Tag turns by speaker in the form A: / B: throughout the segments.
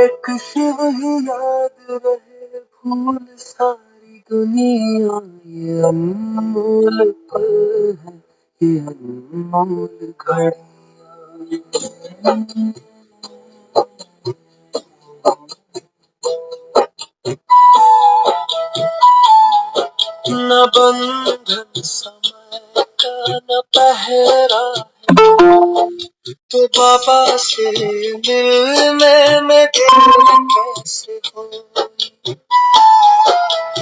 A: एक शिव ही याद रहे भूल सारी दुनिया। ये अनमोल पल है, ये अनमोल घड़ियां। न बंधन समय का न पहरा तो बाबा से मिलने में देर कैसे हो।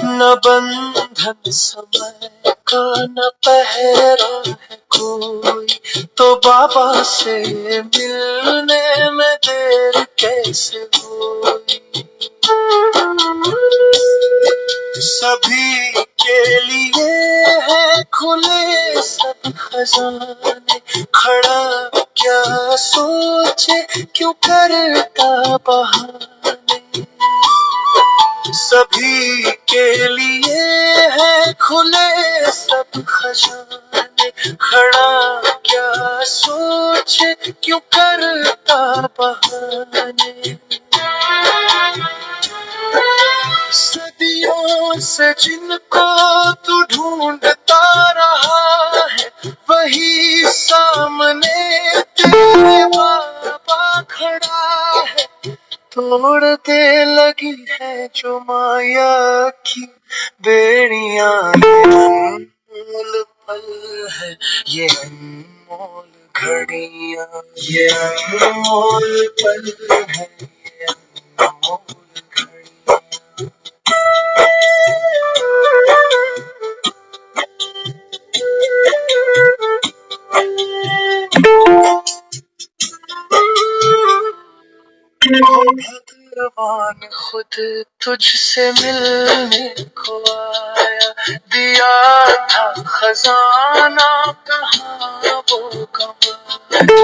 A: न बंधन समय का न पहरा है कोई, तो बाबा से मिलने में देर कैसे हुई। सभी के लिए है खुले सब खजाने, खड़ा क्या सोचे क्यों करता बहाने। सभी के लिए है खुले सब खजाने, खड़ा क्या सोचे क्यों करता बहाने। सदियों से जिनको तू ढूंढता रहा है, वही सामने तेरे बाबा खड़ा है। तोड़ दे लगी है जो माया की बेड़ियां। ये अनमोल पल है, ये अनमोल घड़ियां। ये अनमोल पल है, ये अनमोल घड़ियां। भगवान खुद तुझसे मिलने को आया, दिया था खजाना कहाँ वो गंवाया।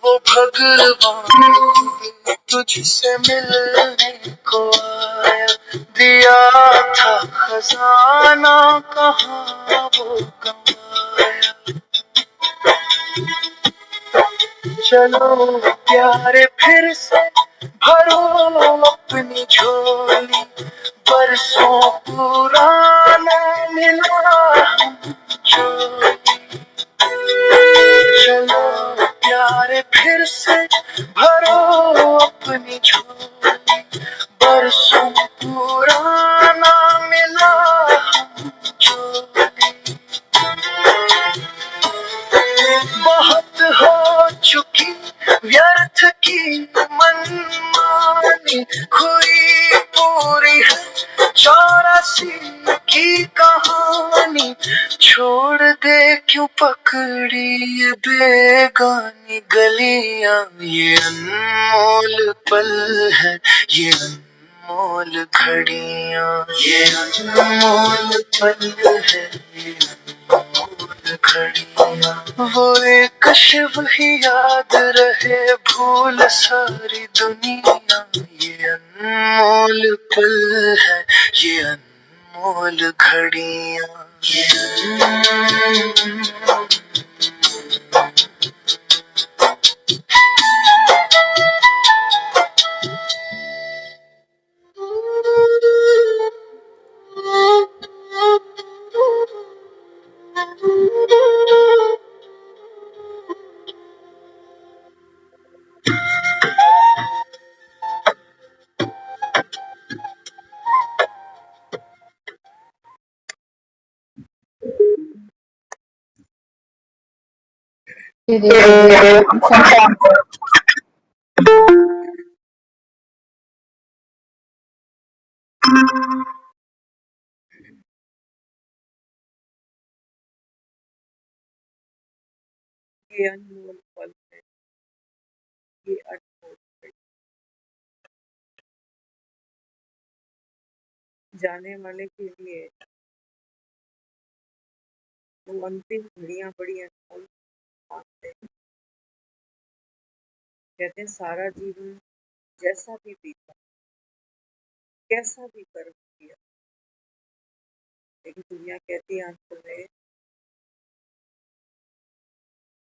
A: वो भगवान खुद तुझसे मिलने को आया, दिया था खजाना कहाँ वो गंवाया। चलो प्यारे फिर से भरो अपनी झोली, बरसों पुराना मिला जोली। चलो प्यारे फिर से भरो अपनी झोली, बरसों पुराना मिला जोली। बहुत हो चुकी व्यर्थ की मनमानी, हुई पूरी है 84 की कहानी। छोड़ दे क्यों पकड़ी ये बेगानी गलियां। ये अनमोल पल है, ये अनमोल घड़ियां। ये अनमोल पल है, ये अनमोल घड़ियां। वो एक शिव ही याद रहे भूल सारी दुनिया। ये अनमोल पल है, ये अनमोल घड़ियां। ये
B: अनमोल पल है, ये अनमोल पल। जाने वाले के लिए वो अंतिम घड़ियां बड़ी अनमोल मानते हैं। कहते हैं सारा जीवन जैसा भी बीता, कैसा भी कर्म किया, लेकिन दुनिया कहती है अंत में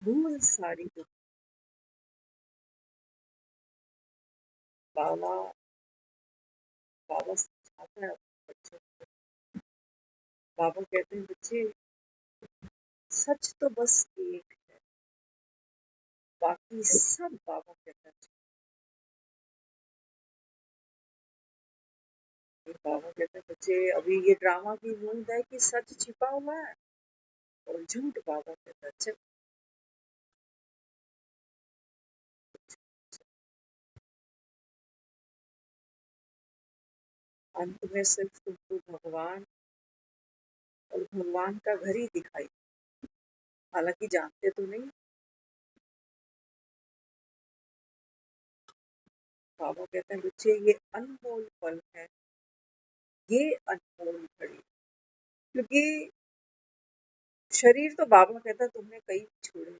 B: भूल सारी दुनिया। बाबा बाबा समझाता है अपने बच्चों को। बाबा कहते हैं बच्चे, सच तो बस एक है, बाकी सब बाबा कहता है। बाबा कहते हैं बच्चे, अभी ये ड्रामा की गूंज है कि सच छिपा हुआ है और झूठ बाबा कहता है चल। अंत में सिर्फ तुमको भगवान और भगवान का घर ही दिखाई, हालांकि जानते तो नहीं। बाबा कहते हैं बच्चे, ये अनमोल पल है, ये अनमोल घड़ी। क्योंकि शरीर तो बाबा कहता है तुमने कई छोड़े,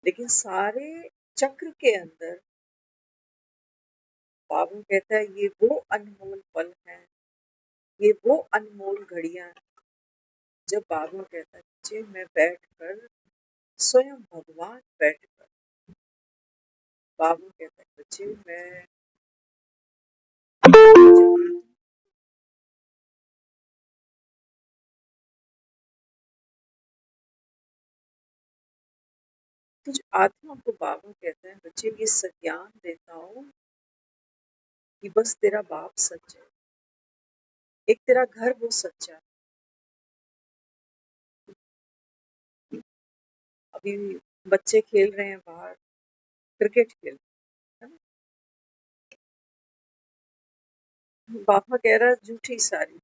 B: लेकिन सारे चक्र के अंदर बाबा कहता है ये वो अनमोल पल है, ये वो अनमोल घड़ियां हैं। जब बाबा कहता है बच्चे, मैं बैठकर स्वयं भगवान बैठकर, बाबा कहता है बच्चे, मैं जब तुझ आत्मा को बाबा कहता है बच्चे, ये संज्ञान देता हूँ कि बस तेरा बाप सच है, एक तेरा घर वो सच्चा है। अभी बच्चे खेल रहे हैं बाहर, क्रिकेट खेल रहे हैं, बाबा कह रहा है झूठी सारी।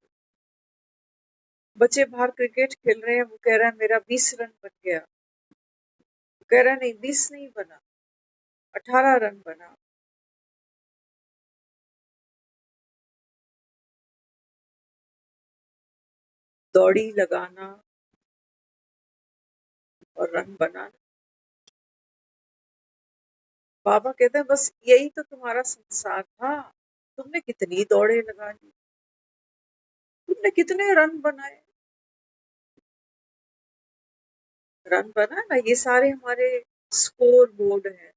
B: बच्चे बाहर क्रिकेट खेल रहे हैं, वो कह रहा है मेरा 20 रन बन गया, वो कह रहा है नहीं 20 नहीं बना, 18 रन बना। दौड़ी लगाना और रन बनाना, बाबा कहते हैं बस यही तो तुम्हारा संसार था। तुमने कितनी दौड़े लगा ली, तुमने कितने रन बनाए। रन बना ना, ये सारे हमारे स्कोर बोर्ड है,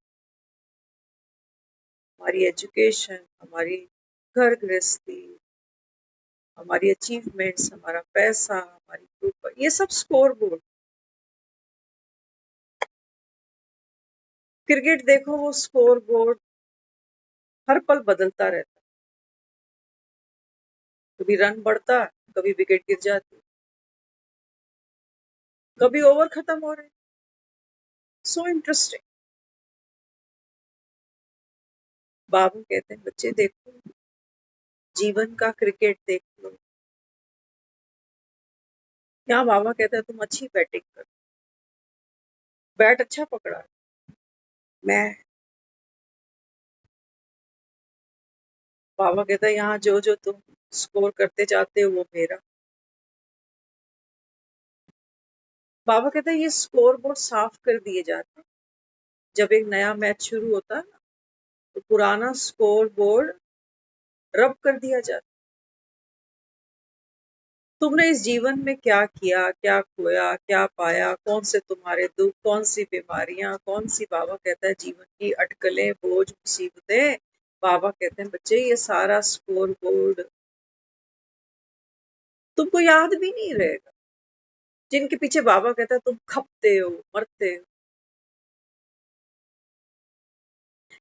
B: हमारी एजुकेशन, हमारी घर गृहस्थी, हमारी अचीवमेंट्स, हमारा पैसा, हमारी ग्रुप, ये सब स्कोर बोर्ड। क्रिकेट देखो, वो स्कोर बोर्ड हर पल बदलता रहता, कभी रन बढ़ता, कभी विकेट गिर जाती, कभी ओवर खत्म हो रहे। So interesting. बाबू कहते हैं बच्चे देखो, जीवन का क्रिकेट देख लो। यहाँ बाबा कहता है तुम अच्छी बैटिंग कर, बैट अच्छा पकड़ा, मैं, बाबा कहता है यहाँ जो जो तुम स्कोर करते जाते हो वो मेरा। बाबा कहता है ये स्कोर बोर्ड साफ कर दिए जाते हैं, जब एक नया मैच शुरू होता है ना, तो पुराना स्कोर बोर्ड रब कर दिया जाता। तुमने इस जीवन में क्या किया, क्या खोया, क्या पाया, कौन से तुम्हारे दुख, कौन सी बीमारियां, कौन सी, बाबा कहता है जीवन की अटकलें, बोझ, मुसीबतें, बाबा कहते हैं बच्चे ये सारा स्कोर बोर्ड तुमको याद भी नहीं रहेगा, जिनके पीछे बाबा कहता है तुम खपते हो, मरते हो।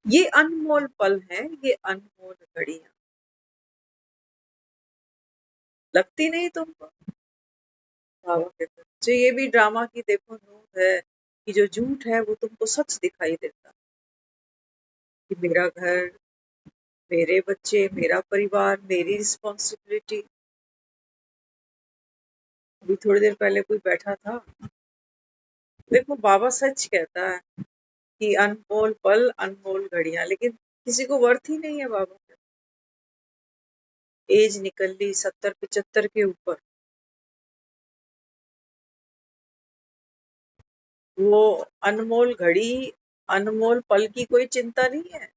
B: ये अनमोल पल है, ये अनमोल घड़ियां, लगती नहीं तुमको। बाबा कहते हैं जो ये भी ड्रामा की देखो नूत है कि जो झूठ है वो तुमको सच दिखाई देता, कि मेरा घर, मेरे बच्चे, मेरा परिवार, मेरी रिस्पॉन्सिबिलिटी। अभी थोड़ी देर पहले कोई बैठा था, देखो बाबा सच कहता है कि अनमोल पल, अनमोल घड़ियां, लेकिन किसी को वर्थ ही नहीं है बाबा का। एज निकल ली 70-75 के ऊपर, वो अनमोल घड़ी, अनमोल पल की कोई चिंता नहीं है।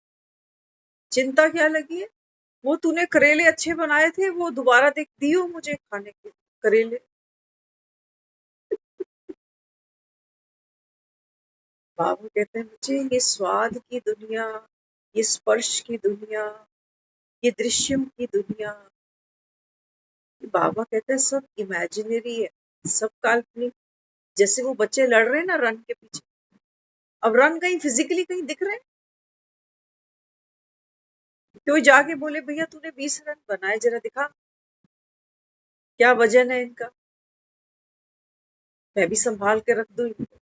B: चिंता क्या लगी है, वो तूने करेले अच्छे बनाए थे, वो दोबारा देख दियो मुझे खाने के करेले। बाबा कहते हैं मुझे ये स्वाद की दुनिया, ये स्पर्श की दुनिया, ये दृश्यों की दुनिया, बाबा कहते हैं सब इमेजिनरी है, सब काल्पनिक। जैसे वो बच्चे लड़ रहे हैं ना रन के पीछे, अब रन कहीं फिजिकली कहीं दिख रहे हैं? कोई जाके बोले भैया तूने 20 रन बनाए, जरा दिखा क्या वजन है इनका, मैं भी संभाल के रख दूं इनको।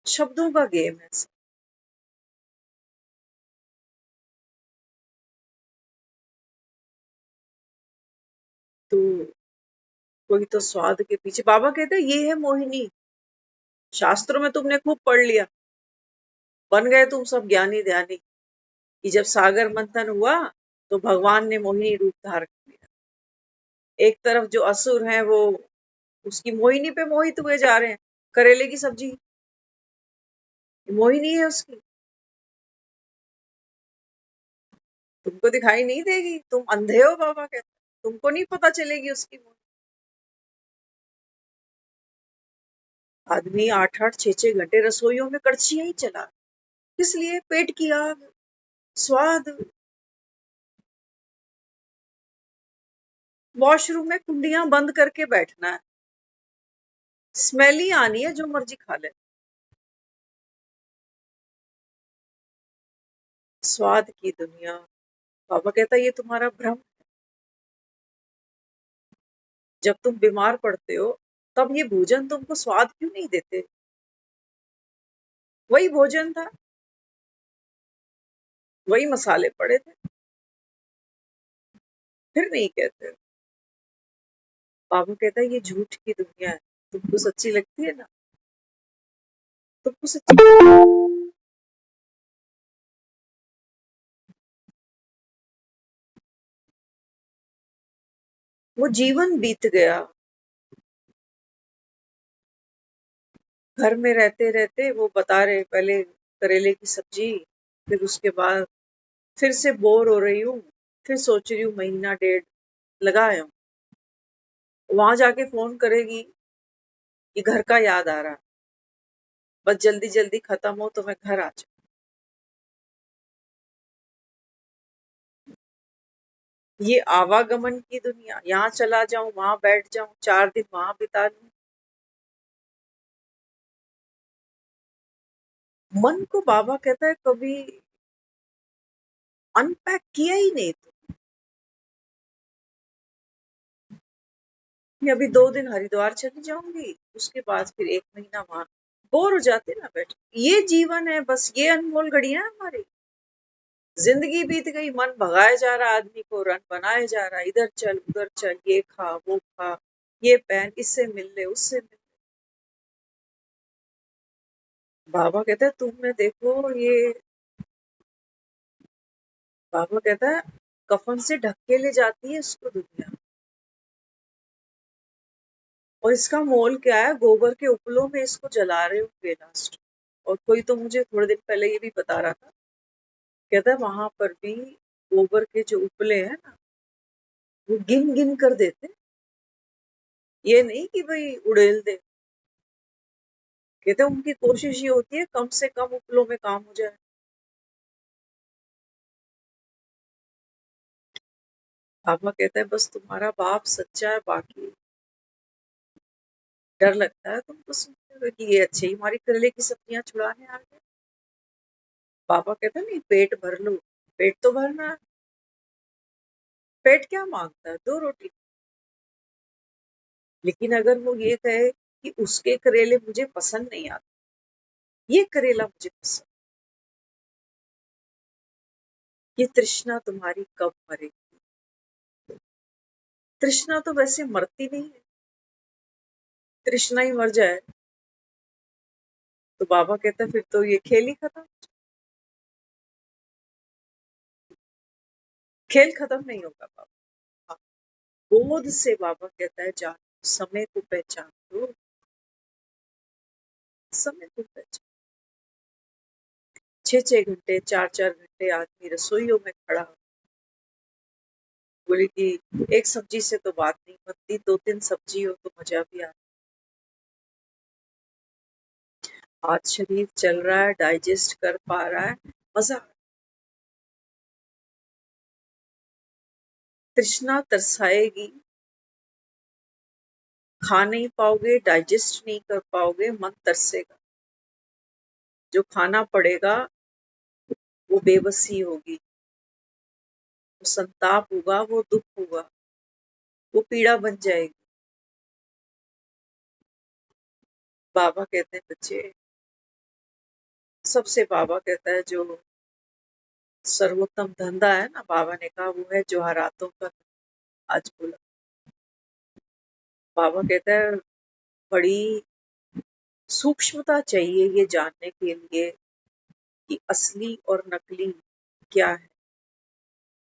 B: शब्दों का गेम है सब। तो कोई तो स्वाद के पीछे, बाबा कहते हैं ये है मोहिनी। शास्त्रों में तुमने खूब पढ़ लिया, बन गए तुम सब ज्ञानी ध्यानी, कि जब सागर मंथन हुआ तो भगवान ने मोहिनी रूप धारण किया। एक तरफ जो असुर हैं वो उसकी मोहिनी पे मोहित हुए जा रहे हैं, करेले की सब्जी मोहिनी है उसकी, तुमको दिखाई नहीं देगी, तुम अंधे हो, बाबा कहते हैं तुमको नहीं पता चलेगी उसकी मोहिनी। आदमी 8-8 6-6 घंटे रसोइयों में कड़छियां ही चला, किस लिए? पेट की आग, स्वाद। वॉशरूम में कुंडियां बंद करके बैठना है, स्मेल ही आनी है, जो मर्जी खा ले। स्वाद की दुनिया, बाबा कहता है ये तुम्हारा भ्रम। जब तुम बीमार पड़ते हो तब ये भोजन तुमको स्वाद क्यों नहीं देते? वही भोजन था, वही मसाले पड़े थे, फिर नहीं कहते। बाबा कहता है ये झूठ की दुनिया है, तुमको सच्ची लगती है ना, तुमको सच्ची। वो जीवन बीत गया, घर में रहते रहते वो बता रहे, पहले करेले की सब्जी, फिर उसके बाद फिर से बोर हो रही हूँ, फिर सोच रही हूँ महीना डेढ़ लगा आया हूँ, वहां जाके फोन करेगी कि घर का याद आ रहा, बस जल्दी जल्दी खत्म हो तो मैं घर आ जाऊं। ये आवागमन की दुनिया, यहाँ चला जाऊं, वहां बैठ जाऊं, 4 दिन वहां बिता लूं। मन को बाबा कहता है कभी अनपैक किया ही नहीं तो। मैं अभी 2 दिन हरिद्वार चली जाऊंगी, उसके बाद फिर 1 महीना वहां, बोर हो जाते ना बैठ। ये जीवन है, बस ये अनमोल घड़ियां हैं हमारी। जिंदगी बीत गई, मन भगाए जा रहा, आदमी को रन बनाए जा रहा, इधर चल उधर चल, ये खा वो खा, ये पहन, इससे मिल ले उससे मिल ले। बाबा कहता है तुम में देखो ये, बाबा कहता है कफन से ढक के ले जाती है इसको दुनिया, और इसका मोल क्या है? गोबर के उपलों में इसको जला रहे होंगे लास्ट। और कोई तो मुझे थोड़े दिन पहले ये भी बता रहा था, कहता है वहां पर भी गोबर के जो उपले हैं ना, वो गिन गिन कर देते, ये नहीं कि भाई उड़ेल दे। कहते हैं उनकी कोशिश ये होती है कम से कम उपलों में काम हो जाए। पापा कहता है बस तुम्हारा बाप सच्चा है, बाकी डर लगता है तुमको सुनते हुए कि ये अच्छे ही हमारी करेले की सब्जियां छुड़ाने आ गए। पापा कहते हैं नहीं, पेट भर लो, पेट तो भरना है। पेट क्या मांगता है? 2 रोटी। लेकिन अगर वो ये कहे कि उसके करेले मुझे पसंद नहीं आते, ये करेला मुझे पसंद, ये तृष्णा तुम्हारी कब मरेगी? तृष्णा तो वैसे मरती नहीं है, तृष्णा ही मर जाए तो बाबा कहता है फिर तो ये खेल ही खत्म। खेल खत्म नहीं होगा बाबा। हाँ, बोध से बाबा कहता है जानो, समय को पहचान लो, समय को पहचान। 6-6 घंटे 4-4 घंटे आदमी रसोइयों में खड़ा, बोले कि एक सब्जी से तो बात नहीं बनती, 2-3 सब्जी हो तो मजा भी आता। आज शरीर चल रहा है, डाइजेस्ट कर पा रहा है, मजा। तृष्णा तरसाएगी, खा नहीं पाओगे, डाइजेस्ट नहीं कर पाओगे, मन तरसेगा। जो खाना पड़ेगा वो बेबसी होगी, वो संताप होगा, वो दुख होगा, वो पीड़ा बन जाएगी। बाबा कहते हैं बच्चे, सबसे बाबा कहता है जो सर्वोत्तम धंधा है ना, बाबा ने कहा वो है जोहरातों का। आज बोला बाबा कहता है बड़ी सूक्ष्मता चाहिए ये जानने के लिए कि असली और नकली क्या है।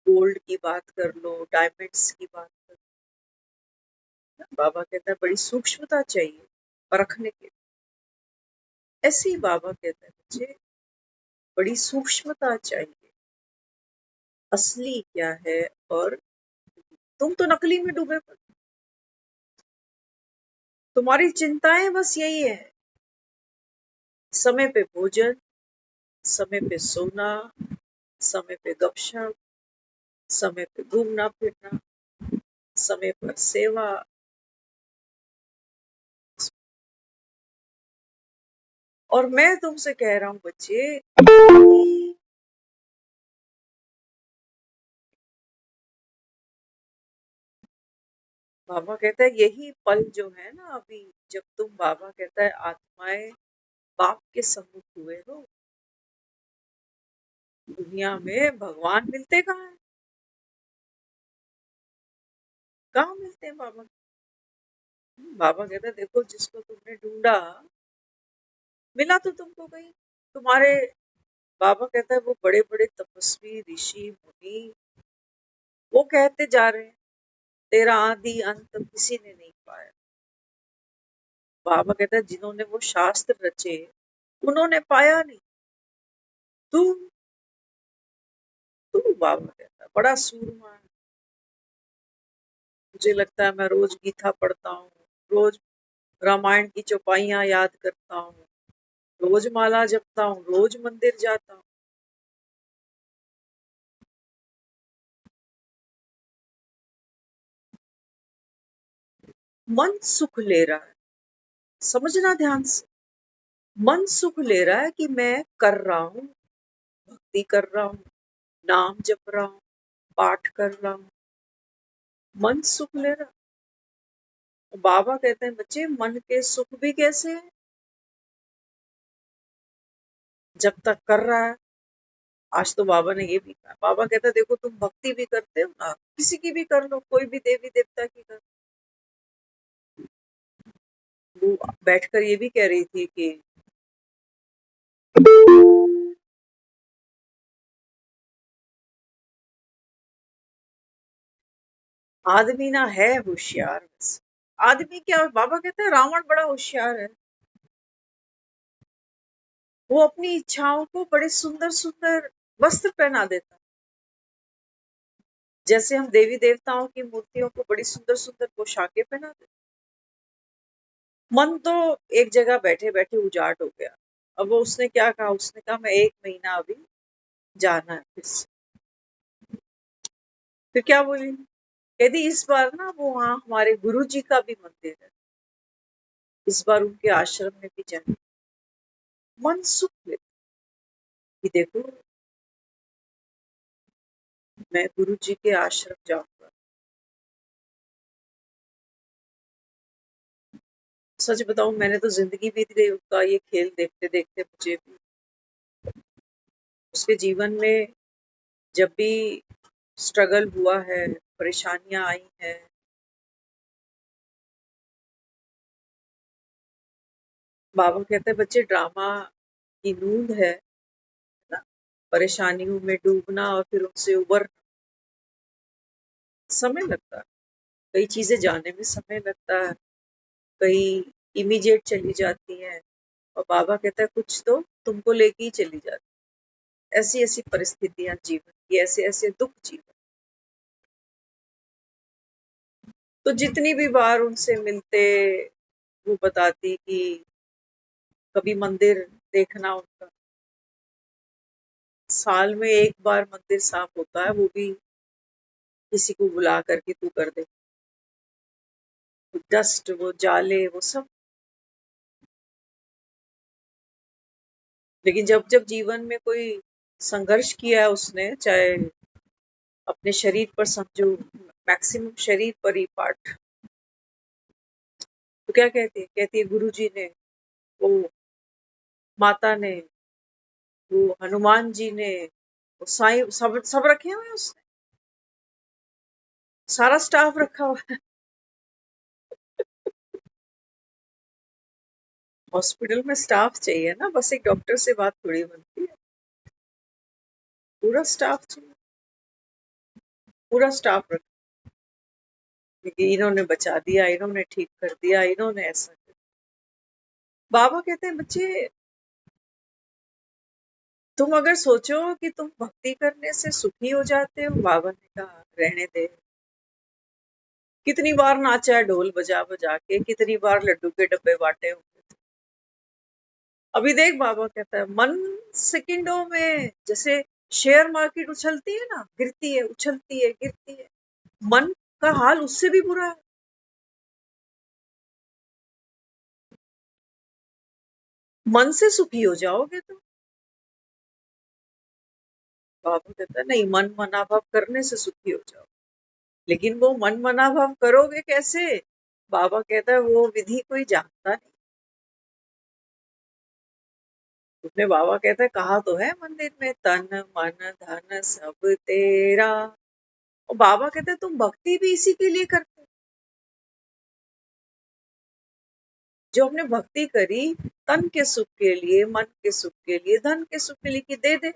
B: गोल्ड की बात कर लो, डायमंड्स की बात कर लो, बाबा कहता है बड़ी सूक्ष्मता चाहिए परखने के लिए। ऐसे ही बाबा कहता है बच्चे, बड़ी सूक्ष्मता चाहिए, असली क्या है और तुम तो नकली में डूबे पड़े। तुम्हारी चिंताएं बस यही है, समय पे भोजन, समय पे सोना, समय पे गपशप, समय पे घूमना फिरना, समय पर सेवा। और मैं तुमसे कह रहा हूं बच्चे, बाबा कहता है यही पल जो है ना अभी, जब तुम, बाबा कहता है आत्माएं बाप के सम्मुख हुए हो, दुनिया में भगवान मिलते कहाँ है? कहाँ मिलते हैं बाबा? बाबा कहता है देखो, जिसको तुमने ढूंढा मिला तो तुमको कहीं। तुम्हारे, बाबा कहता है वो बड़े बड़े तपस्वी ऋषि मुनि वो कहते जा रहे हैं तेरा आदि अंत किसी ने नहीं पाया। बाबा कहता है जिन्होंने वो शास्त्र रचे उन्होंने पाया नहीं, तू तू बाबा कहता है बड़ा सूरमा है। मुझे लगता है मैं रोज गीता पढ़ता हूँ, रोज रामायण की चौपाइयां याद करता हूँ, रोज माला जपता हूँ, रोज मंदिर जाता हूँ। मन सुख ले रहा है, समझना ध्यान से। मन सुख ले रहा है कि मैं कर रहा हूँ, भक्ति कर रहा हूँ, नाम जप रहा हूँ, पाठ कर रहा हूँ, मन सुख ले रहा है। बाबा कहते हैं बच्चे मन के सुख भी कैसे है, जब तक कर रहा है। आज तो बाबा ने ये भी कहा, बाबा कहता है देखो तुम भक्ति भी करते हो ना, किसी की भी कर लो, कोई भी देवी देवता की कर। वो बैठकर ये भी कह रही थी कि आदमी ना है होशियार। आदमी क्या, बाबा कहते हैं रावण बड़ा होशियार है। वो अपनी इच्छाओं को बड़े सुंदर सुंदर वस्त्र पहना देता, जैसे हम देवी देवताओं की मूर्तियों को बड़ी सुंदर सुंदर पोशाकें पहना देते। मन तो एक जगह बैठे बैठे उजाट हो गया। अब वो उसने क्या कहा, उसने कहा मैं 1 महीना अभी जाना है फिर क्या बोली, यदि इस बार ना वो वहाँ हमारे गुरु जी का भी मंदिर है, इस बार उनके आश्रम में भी जाए। मन सुख लेता कि देखो मैं गुरु जी के आश्रम जाऊंगा। सच बताऊं, मैंने तो जिंदगी बीत गई उसका ये खेल देखते देखते। मुझे भी उसके जीवन में जब भी स्ट्रगल हुआ है, परेशानियां आई हैं, बाबा कहते हैं बच्चे ड्रामा की नूंद है ना, परेशानियों में डूबना और फिर उनसे उबर, समय लगता है। कई चीजें जाने में समय लगता है, कई इमीडिएट चली जाती हैं, और बाबा कहता है कुछ तो तुमको लेके ही चली जाती। ऐसी ऐसी परिस्थितियां जीवन की, ऐसे ऐसे दुख जीवन। तो जितनी भी बार उनसे मिलते, वो बताती कि कभी मंदिर देखना उनका। साल में एक बार मंदिर साफ होता है, वो भी किसी को बुला करके तू कर दे। डस्ट, वो जाले, वो सब। लेकिन जब जब जीवन में कोई संघर्ष किया है उसने, चाहे अपने शरीर पर समझो, मैक्सिमम शरीर पर ही पार्ट, तो क्या कहती है? कहती है गुरुजी ने, वो माता ने, वो हनुमान जी ने, वो साईं, सब सब रखे हुए हैं उसने, सारा स्टाफ रखा हुआ है। हॉस्पिटल में स्टाफ चाहिए ना, बस एक डॉक्टर से बात थोड़ी बनती है, पूरा स्टाफ चाहिए, पूरा स्टाफ रखा। क्योंकि इन्होंने बचा दिया, इन्होंने ठीक कर दिया, इन्होंने ऐसा कर। बाबा कहते हैं बच्चे, तुम अगर सोचो कि तुम भक्ति करने से सुखी हो जाते हो, बाबा ने कहा रहने दे। कितनी बार नाचा है ढोल बजा बजा के, कितनी बार लड्डू के डब्बे बांटे होंगे। अभी देख, बाबा कहता है मन सेकंडों में, जैसे शेयर मार्केट उछलती है ना, गिरती है, उछलती है, गिरती है, मन का हाल उससे भी बुरा है। मन से सुखी हो जाओगे तो। बाबा कहता है नहीं, मन मनाभाव करने से सुखी हो जाओ। लेकिन वो मन मनाभाव करोगे कैसे? बाबा कहता है वो विधि कोई जानता नहीं। उसमें बाबा कहता है कहा तो है मंदिर में, तन मन धन सब तेरा। और बाबा कहते हैं तुम भक्ति भी इसी के लिए करते हो। जो हमने भक्ति करी तन के सुख के लिए, मन के सुख के लिए, धन के सुख के लिए, कि दे दे,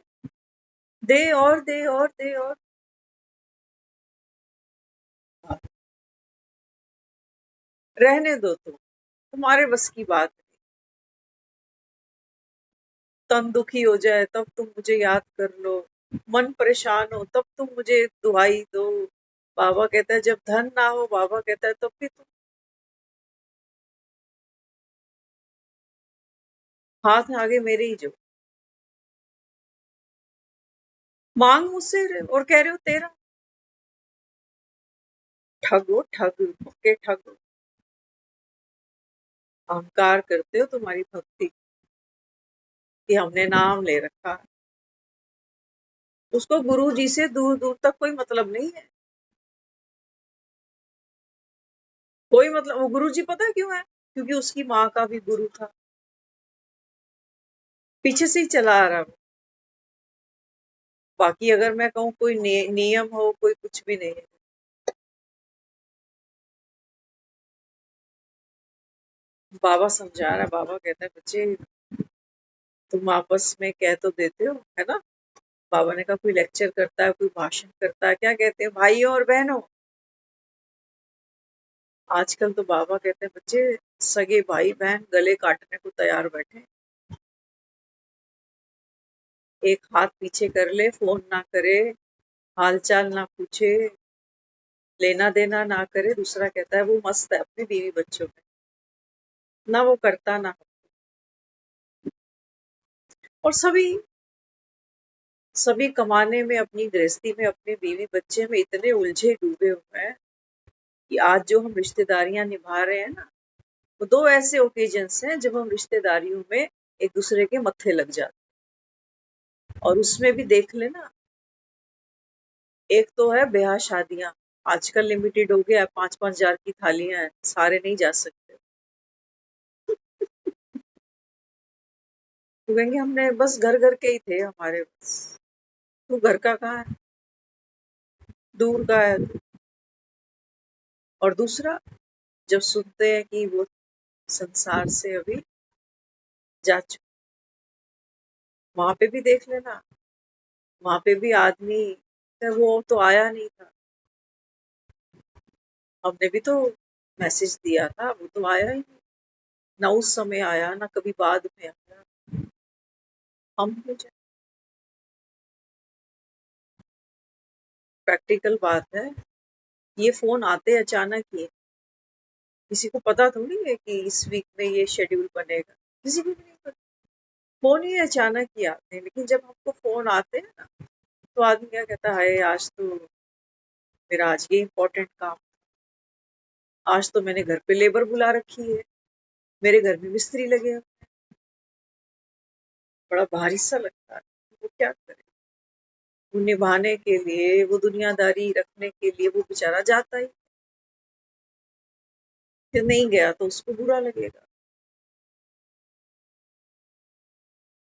B: दे और दे और दे और। रहने दो, तुम्हारे बस की बात नहीं। तन दुखी हो जाए तब तुम मुझे याद कर लो, मन परेशान हो तब तुम मुझे दुहाई दो। बाबा कहता है जब धन ना हो, बाबा कहता है तब भी तुम हाथ आगे मेरे ही जो मांग मुझसे और कह रहे हो तेरा। ठग हो, ठग, पक्के ठग हो। अहंकार करते हो तुम्हारी भक्ति कि हमने नाम ले रखा है। उसको गुरु जी से दूर दूर तक कोई मतलब नहीं है, कोई मतलब। वो गुरु जी पता है क्यों है? क्योंकि उसकी माँ का भी गुरु था, पीछे से ही चला आ रहा वो। बाकी अगर मैं कहूँ कोई नियम हो, कोई कुछ भी नहीं है। बाबा समझा रहा है, बाबा कहता है बच्चे तुम आपस में कह तो देते हो, है ना? बाबा ने कहा कोई लेक्चर करता है, कोई भाषण करता है, क्या कहते हैं भाइयों और बहनों। आजकल तो बाबा कहते हैं बच्चे सगे भाई बहन गले काटने को तैयार बैठे हैं। एक हाथ पीछे कर ले, फोन ना करे, हालचाल ना पूछे, लेना देना ना करे। दूसरा कहता है वो मस्त है अपने बीवी बच्चों में, ना वो करता ना। और सभी सभी कमाने में, अपनी गृहस्थी में, अपने बीवी बच्चे में इतने उलझे डूबे हुए हैं कि आज जो हम रिश्तेदारियां निभा रहे हैं ना, वो दो ऐसे ओकेजन्स हैं जब हम रिश्तेदारियों में एक दूसरे के मत्थे लग जाते हैं। और उसमें भी देख लेना, एक तो है ब्याह शादियां, आजकल लिमिटेड हो गया, 5-5 हजार की थालियां हैं, सारे नहीं जा सकते। तो कहेंगे हमने बस घर घर के ही थे हमारे, बस तू घर का कहाँ है, दूर का है। और दूसरा, जब सुनते हैं कि वो संसार से अभी जा चुके, वहां पे भी देख लेना, वहां पे भी आदमी वो तो आया नहीं था, हमने भी तो मैसेज दिया था, वो तो आया ही नहीं, ना उस समय आया ना कभी बाद में आया। हम हो जाए, प्रैक्टिकल बात है। ये फोन आते अचानक ही, किसी को पता थोड़ी है कि इस वीक में ये शेड्यूल बनेगा, किसी को भी नहीं पता। फोन ही अचानक ही आते हैं, लेकिन जब हमको फोन आते हैं ना तो आदमी क्या कहता है, आज तो मेरा आज ये इम्पोर्टेंट काम, आज तो मैंने घर पे लेबर बुला रखी है, मेरे घर में मिस्त्री लगे हैं। बड़ा भारी सा लगता है। वो क्या करे, वो निभाने के लिए, वो दुनियादारी रखने के लिए वो बेचारा जाता ही, फिर नहीं गया तो उसको बुरा लगेगा।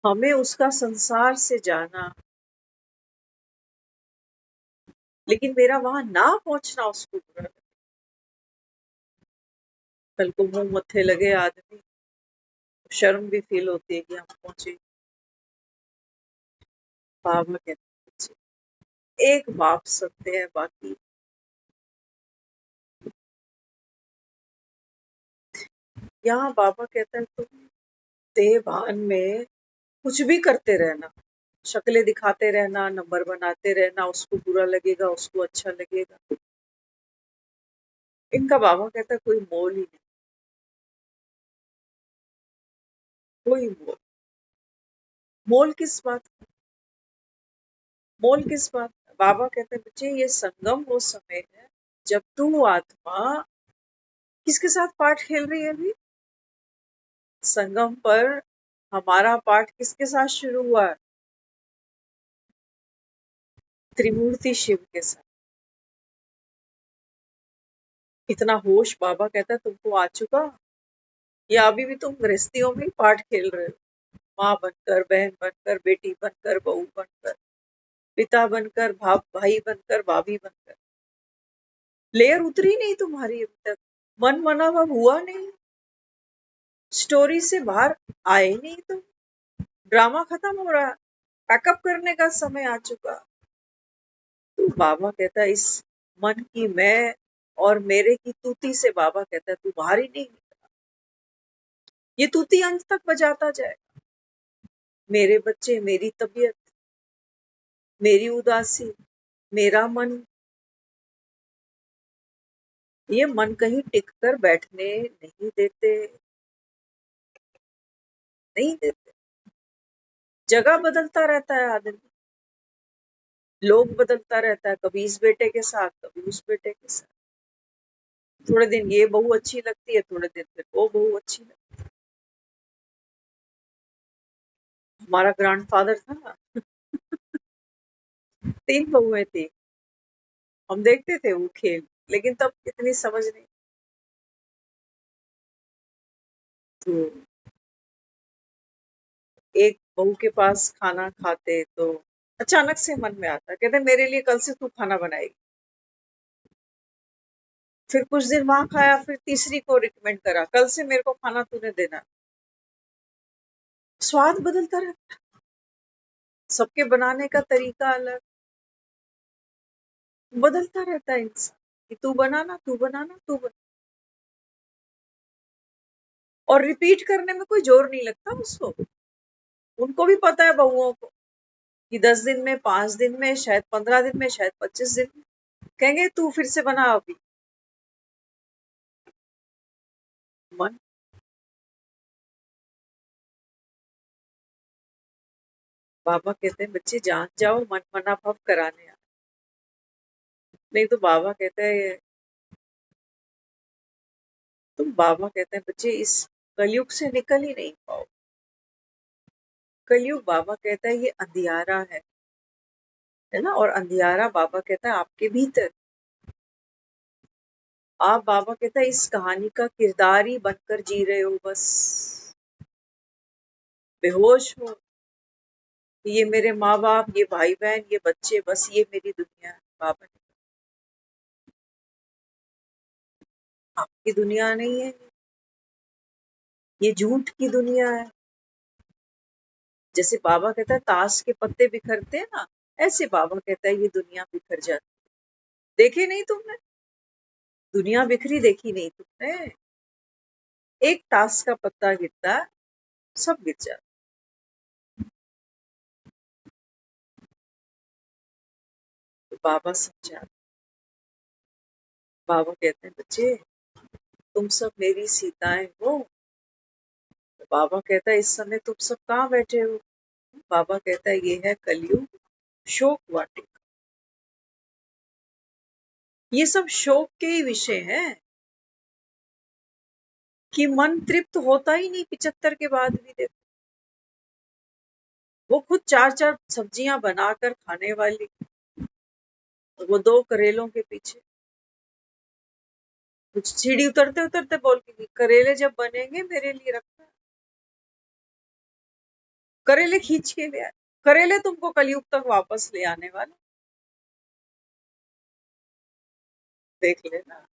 B: हमें उसका संसार से जाना, लेकिन मेरा वहां ना पहुंचना उसको बुरा लगे। कल को मुंह मत्थे लगे आदमी, शर्म भी फील होती है कि हम पहुंचे। बाबा कहते हैं, एक बाप सत्य है, बाकी यहाँ बाबा कहता है तुम देह भान में कुछ भी करते रहना, शक्लें दिखाते रहना, नंबर बनाते रहना, उसको बुरा लगेगा, उसको अच्छा लगेगा। इनका बाबा कहता है कोई मोल ही नहीं, कोई मोल। मोल किस बात का? मोल किस बात का? बाबा कहते हैं बच्चे ये संगम वो समय है जब तू आत्मा किसके साथ पाठ खेल रही है अभी? संगम पर हमारा पाठ किसके साथ शुरू हुआ है? त्रिमूर्ति शिव के साथ। इतना होश बाबा कहता है तुमको आ चुका, या अभी भी तुम गृहस्थियों में ही पाठ खेल रहे हो? माँ बनकर, बहन बनकर, बेटी बनकर, बहू बनकर, पिता बनकर, भाई बनकर, भाभी बनकर, लेयर उतरी नहीं तुम्हारी अभी तक, मन मनावा हुआ नहीं, स्टोरी से बाहर आए नहीं तुम, ड्रामा खत्म हो रहा है, पैकअप करने का समय आ चुका। तो बाबा कहता है इस मन की मैं और मेरे की तूती से, बाबा कहता है तू बाहर ही नहीं निकला, ये तूती अंत तक बजाता जाए। मेरे बच्चे, मेरी तबीयत, मेरी उदासी, मेरा मन, ये मन कहीं टिक कर बैठने नहीं देते, नहीं देते। जगह बदलता रहता है आदमी, लोग बदलता रहता है, कभी इस बेटे के साथ, कभी उस बेटे के साथ। थोड़े दिन ये बहू अच्छी लगती है, थोड़े दिन फिर वो बहू अच्छी लगती है। हमारा ग्रैंडफादर था ना, 3 बहुएं थी, हम देखते थे वो खेल, लेकिन तब इतनी समझ नहीं। तो एक बहू के पास खाना खाते तो अचानक से मन में आता, कहते मेरे लिए कल से तू खाना बनाएगी। फिर कुछ दिन वहां खाया, फिर तीसरी को रिकमेंड करा, कल से मेरे को खाना तूने देना। स्वाद बदलता रहता, सबके बनाने का तरीका अलग, बदलता रहता है इंसान, कि तू बनाना, तू बनाना, तू बना। और रिपीट करने में कोई जोर नहीं लगता उसको, उनको भी पता है बहुओं को कि 10 दिन में, 5 दिन में, शायद 15 दिन में, शायद 25 दिन में कहेंगे तू फिर से बना अभी। मन, बाबा कहते हैं बच्चे जान जाओ मन मना भव कराने आ। नहीं तो बाबा कहते हैं, तुम बाबा कहते हैं बच्चे इस कलयुग से निकल ही नहीं पाओ। कलयुग बाबा कहता है ये अंधियारा है ना, और अंधियारा बाबा कहता है आपके भीतर। आप, बाबा कहता है इस कहानी का किरदार ही बनकर जी रहे हो बस, बेहोश हो। ये मेरे माँ बाप, ये भाई बहन, ये बच्चे, बस ये मेरी दुनिया है। बाबा ने, आपकी दुनिया नहीं है, ये झूठ की दुनिया है। जैसे बाबा कहता है ताश के पत्ते बिखरते हैं ना, ऐसे बाबा कहता है ये दुनिया बिखर जाती। देखे नहीं तुमने, दुनिया बिखरी देखी नहीं तुमने? एक ताश का पत्ता गिरता है, सब गिर जाता। तो बाबा समझा, बाबा कहते हैं बच्चे तुम सब मेरी सीताएं हो, बाबा कहता है इस समय तुम सब कहाँ बैठे हो? बाबा कहता है ये है कलयुग शोक वाटिका। ये सब शोक के ही विषय हैं कि मन तृप्त होता ही नहीं 75 के बाद भी। देखो वो खुद 4-4 सब्जियां बनाकर खाने वाली, वो 2 करेलों के पीछे। कुछ सीढ़ी उतरते उतरते बोल के करेले जब बनेंगे मेरे लिए रखना। करेले खींच के ले आए। करेले तुमको कलयुग तक वापस ले आने वाले, देख लेना।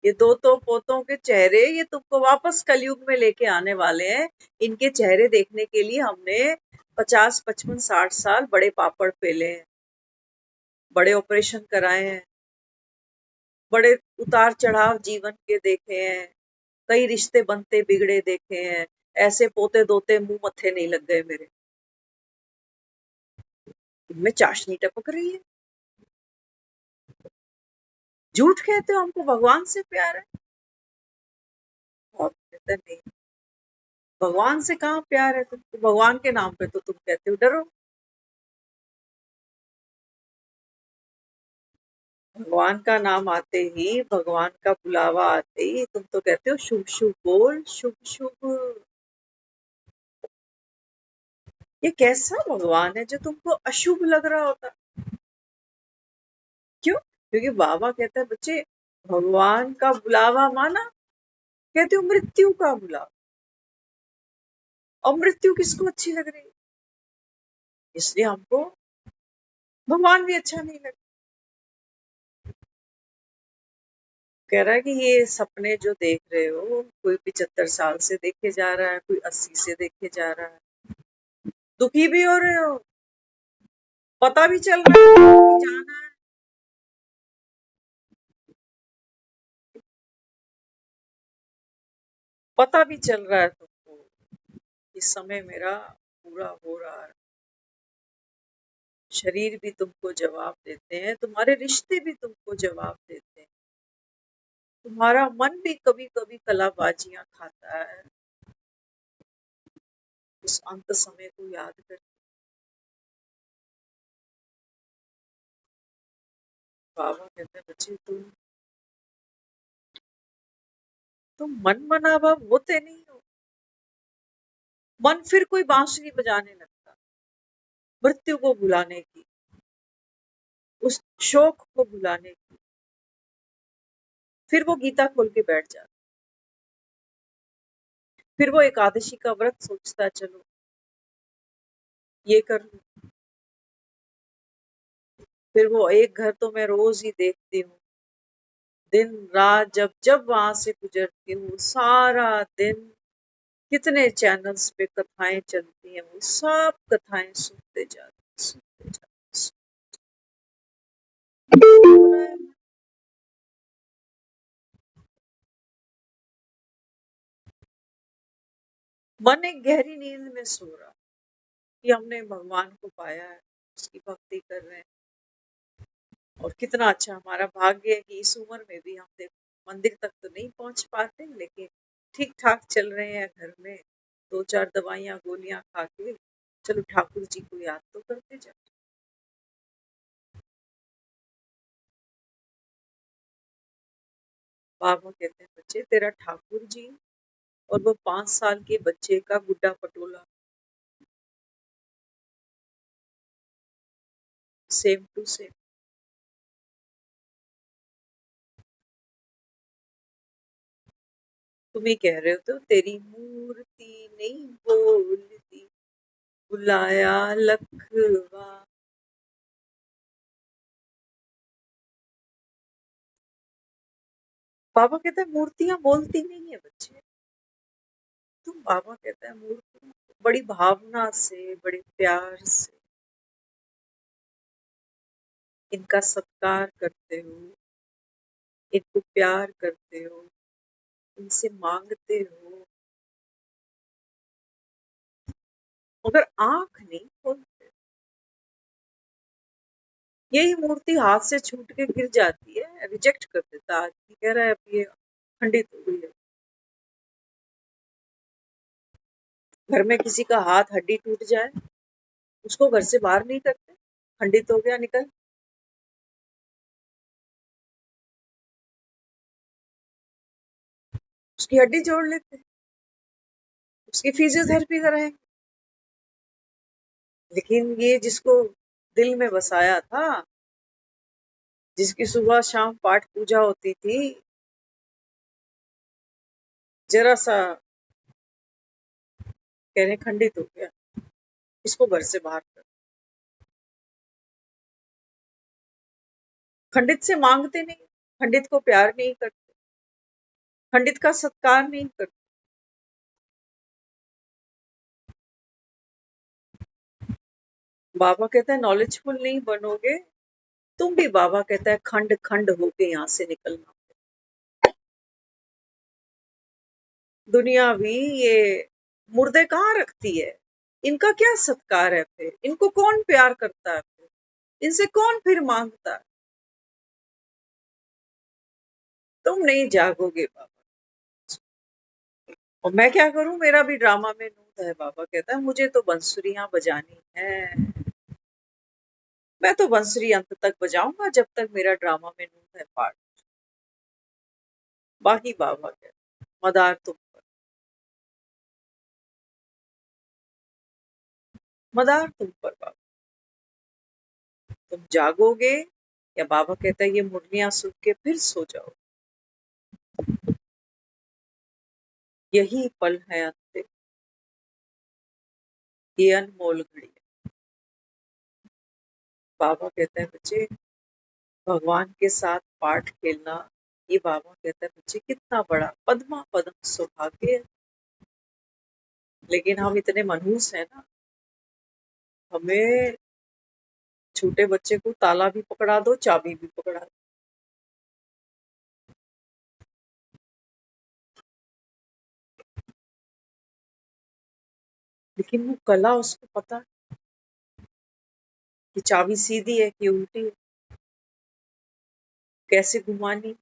B: ये 2 पोतों के चेहरे ये तुमको वापस कलयुग में लेके आने वाले हैं। इनके चेहरे देखने के लिए हमने 50, 55, 60 साल बड़े पापड़ पेले हैं, बड़े ऑपरेशन कराए हैं, बड़े उतार चढ़ाव जीवन के देखे हैं, कई रिश्ते बनते बिगड़े देखे हैं। ऐसे पोते दोते मुंह मत्थे नहीं लग गए मेरे। इनमें चाशनी टपक रही है। झूठ कहते हो हमको भगवान से प्यार है। और कहते हैं, नहीं, भगवान से कहाँ प्यार है तुमको? भगवान के नाम पे तो तुम कहते हो डरो। भगवान का नाम आते ही, भगवान का बुलावा आते ही तुम तो कहते हो शुभ शुभ बोल, शुभ शुभ। ये कैसा भगवान है जो तुमको अशुभ लग रहा होता? क्यों? क्योंकि बाबा कहता है बच्चे भगवान का बुलावा माना, कहते हो मृत्यु का बुलावा। और मृत्यु किसको अच्छी लग रही? इसलिए हमको भगवान भी अच्छा नहीं लगता। कह रहा है कि ये सपने जो देख रहे हो, कोई 75 साल से देखे जा रहा है, कोई 80 से देखे जा रहा है। दुखी भी हो रहे हो, पता भी चल रहा है कि जाना है। पता भी चल रहा है तुमको इस समय मेरा पूरा हो रहा है। शरीर भी तुमको जवाब देते हैं, तुम्हारे रिश्ते भी तुमको जवाब देते हैं, तुम्हारा मन भी कभी कभी कलाबाजियां खाता है। उस अंत समय को याद कर। बाबा कहते हैं बच्चे तुम मन मनावा होते नहीं हो। मन फिर कोई बांसुरी बजाने लगता, मृत्यु को भुलाने की, उस शोक को भुलाने की। फिर वो गीता खोल के बैठ जाता, फिर वो एकादशी का व्रत सोचता चलो ये कर लूं। फिर वो एक घर तो मैं रोज ही देखती हूँ, दिन रात जब जब वहां से गुजरती हूँ, सारा दिन कितने चैनल्स पे कथाएं चलती हैं, वो सब कथाएं सुनते जाते। मन एक गहरी नींद में सो रहा कि हमने भगवान को पाया है, उसकी भक्ति कर रहे हैं। और कितना अच्छा हमारा भाग्य है कि इस उम्र में भी हम देखो मंदिर तक तो नहीं पहुंच पाते, लेकिन ठीक ठाक चल रहे हैं घर में, 2-4 दवाइयां गोलियां खा के चलो ठाकुर जी को याद तो करते जाओ। बाबा कहते हैं बच्चे तेरा ठाकुर जी और वो 5 साल के बच्चे का गुड्डा पटोला सेम टू सेम। तुम ही कह रहे हो तो तेरी मूर्ति नहीं बोलती, बुलाया लखवा। बाबा कहता है मूर्तियां बोलती नहीं है बच्चे। तुम बाबा कहता है मूर्ति बड़ी भावना से, बड़े प्यार से इनका सत्कार करते हो, इनको प्यार करते हो, इनसे मांगते हो, मगर आंख नहीं खोलते। यही मूर्ति हाथ से छूट के गिर जाती है, रिजेक्ट कर देता आदमी, कह रहा है अब ये खंडित हो गई है। घर में किसी का हाथ हड्डी टूट जाए, उसको घर से बाहर नहीं करते, खंडित हो गया निकल। उसकी हड्डी जोड़ लेते, उसकी फिजियोथेरेपी कराएंगे। लेकिन ये जिसको दिल में बसाया था, जिसकी सुबह शाम पाठ पूजा होती थी, जरा सा कहने खंडित हो गया, इसको घर से बाहर कर। खंडित से मांगते नहीं, खंडित को प्यार नहीं करते, खंडित का सत्कार नहीं करते। बाबा कहता है नॉलेजफुल नहीं बनोगे तुम भी, बाबा कहता है खंड खंड होके यहाँ से निकलना। दुनिया भी ये मुर्दे कहाँ रखती है, इनका क्या सत्कार है, फिर इनको कौन प्यार करता है, फिर इनसे कौन फिर मांगता है। तुम नहीं जागोगे बाबा। और मैं क्या करूं, मेरा भी ड्रामा में नूत है। बाबा कहता है मुझे तो बंसुरियां बजानी है, मैं तो बंसुरी अंत तक बजाऊंगा जब तक मेरा ड्रामा में नूत है पार्ट। बाकी बाबा कहता है मदार तुम पर, मदार तुम पर बाबा। तुम जागोगे या बाबा कहता है ये मुरलियां सुन के फिर सो जाओ। यही पल है अंतिम, ये अनमोल घड़ी है। बाबा कहता है बच्चे भगवान के साथ पाठ खेलना, ये बाबा कहता है बच्चे कितना बड़ा पद्मा पद्म सौभाग्य है। लेकिन हम इतने मनहूस हैं ना, हमें छोटे बच्चे को ताला भी पकड़ा दो, चाबी भी पकड़ा दो, लेकिन वो कला उसको पता है कि चाबी सीधी है कि उल्टी है, कैसे घुमानी,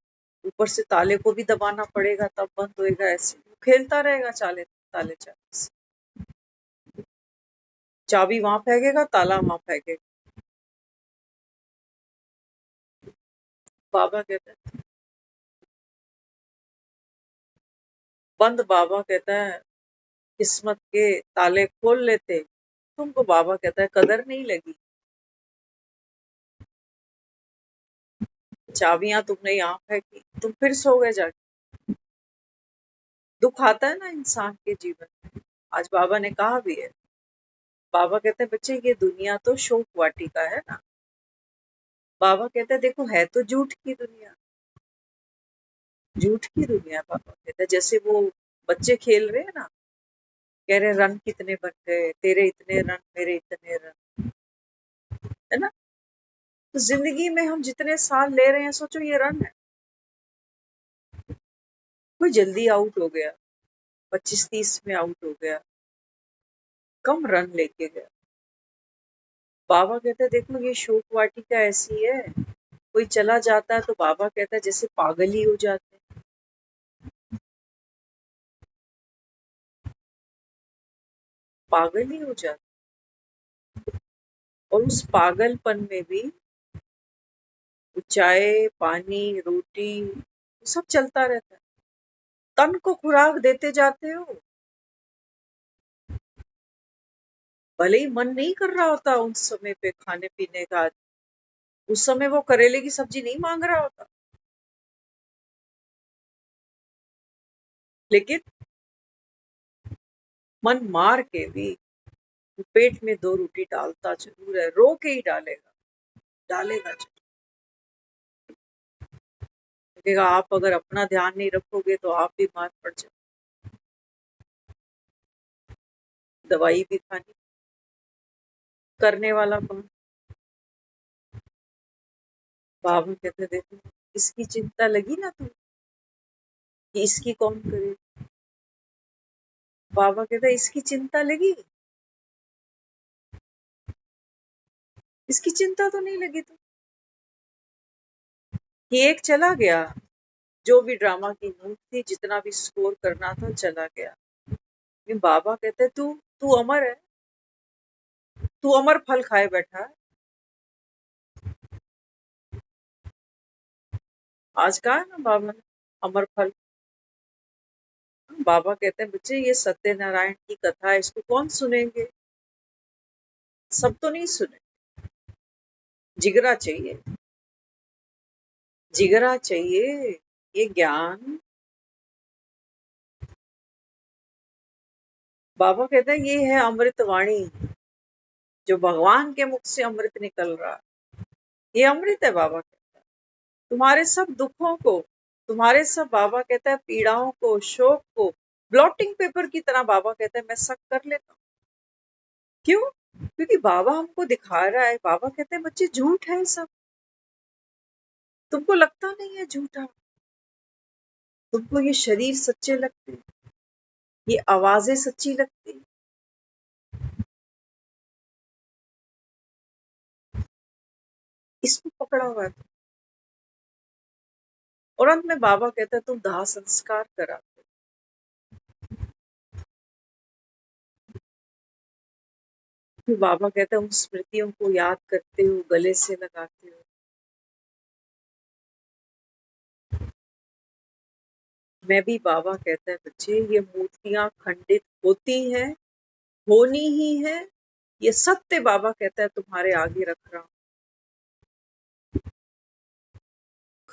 B: ऊपर से ताले को भी दबाना पड़ेगा तब बंद होएगा। ऐसे वो खेलता रहेगा चाले ताले चाबी से, चाबी वहां फेंकेगा, ताला वहां फेंकेगा। बाबा कहता है बंद, बाबा कहता है किस्मत के ताले खोल लेते, तुमको बाबा कहता है कदर नहीं लगी, चाबियां तुमने यहाँ फेंकी, तुम फिर सो गए जाके। दुख आता है ना इंसान के जीवन में, आज बाबा ने कहा भी है। बाबा कहते हैं बच्चे ये दुनिया तो शोक वाटिका है ना। बाबा कहते हैं देखो है तो झूठ की दुनिया, झूठ की दुनिया। बाबा कहते हैं जैसे वो बच्चे खेल रहे हैं ना, कह रहे रन कितने बन गए, तेरे इतने रन मेरे इतने रन, है ना। तो जिंदगी में हम जितने साल ले रहे हैं, सोचो ये रन है। कोई जल्दी आउट हो गया, 25-30 में आउट हो गया, कम रन लेके गया। बाबा कहता है देखो ये शोक वाटिका ऐसी है, कोई चला जाता है तो बाबा कहता है जैसे पागल ही हो जाते हैं, पागल ही हो जाते। और उस पागलपन में भी चाय पानी रोटी सब चलता रहता है, तन को खुराक देते जाते हो। भले ही मन नहीं कर रहा होता उस समय पे खाने पीने का, उस समय वो करेले की सब्जी नहीं मांग रहा होता, लेकिन मन मार के भी वो पेट में 2 रोटी डालता जरूर है, रो के ही डालेगा, डालेगा जरूर। कहेगा आप अगर अपना ध्यान नहीं रखोगे तो आप बीमार पड़ जाओ, दवाई भी खानी, करने वाला कौन। बाबू कहते देखो इसकी चिंता लगी ना तू, कि इसकी कौन करे। बाबा कहते इसकी चिंता लगी, इसकी चिंता तो नहीं लगी तू, कि एक चला गया, जो भी ड्रामा की नोट थी, जितना भी स्कोर करना था चला गया। ये बाबा कहते तू तू अमर है, तू अमर फल खाए बैठा है। आज कहा है ना बाबा ने, अमर फल। बाबा कहते हैं बच्चे ये सत्यनारायण की कथा है, इसको कौन सुनेंगे? सब तो नहीं सुने, जिगरा चाहिए, जिगरा चाहिए। ये ज्ञान बाबा कहते हैं ये है अमृत वाणी, जो भगवान के मुख से अमृत निकल रहा है, ये अमृत है। बाबा कहते हैं तुम्हारे सब दुखों को, तुम्हारे सब, बाबा कहता है पीड़ाओं को, शोक को ब्लॉटिंग पेपर की तरह, बाबा कहते हैं मैं सक कर लेता हूँ। क्यों? क्योंकि बाबा हमको दिखा रहा है। बाबा कहते हैं बच्चे झूठ है सब, तुमको लगता नहीं है झूठा, तुमको ये शरीर सच्चे लगते, ये आवाजें सच्ची लगती, इसको पकड़ा हुआ है। और अंत में बाबा कहता है तुम दाह संस्कार कराते हो। फिर बाबा कहता है उन स्मृतियों को याद करते हो, गले से लगाते हो। मैं भी, बाबा कहता है बच्चे ये मूर्तियां खंडित होती हैं, होनी ही है, ये सत्य बाबा कहता है तुम्हारे आगे रख रहा हूं।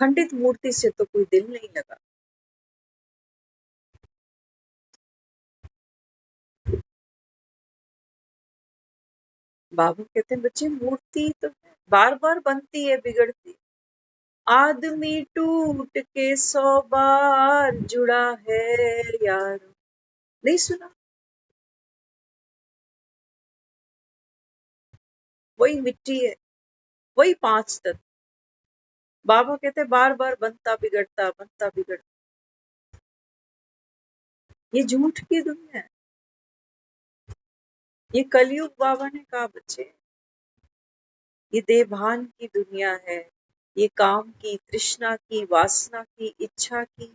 B: खंडित मूर्ति से तो कोई दिल नहीं लगा। बाबा कहते हैं बच्चे मूर्ति तो बार बार बनती है, बिगड़ती। आदमी टूट के 100 बार जुड़ा है यार, नहीं सुना? वही मिट्टी है, वही 5 तत्व। बाबा कहते हैं बार बार बनता बिगड़ता, बनता बिगड़ता। ये झूठ की दुनिया है, ये कलयुग। बाबा ने कहा बच्चे ये देवभान की दुनिया है, ये काम की, तृष्णा की, वासना की, इच्छा की।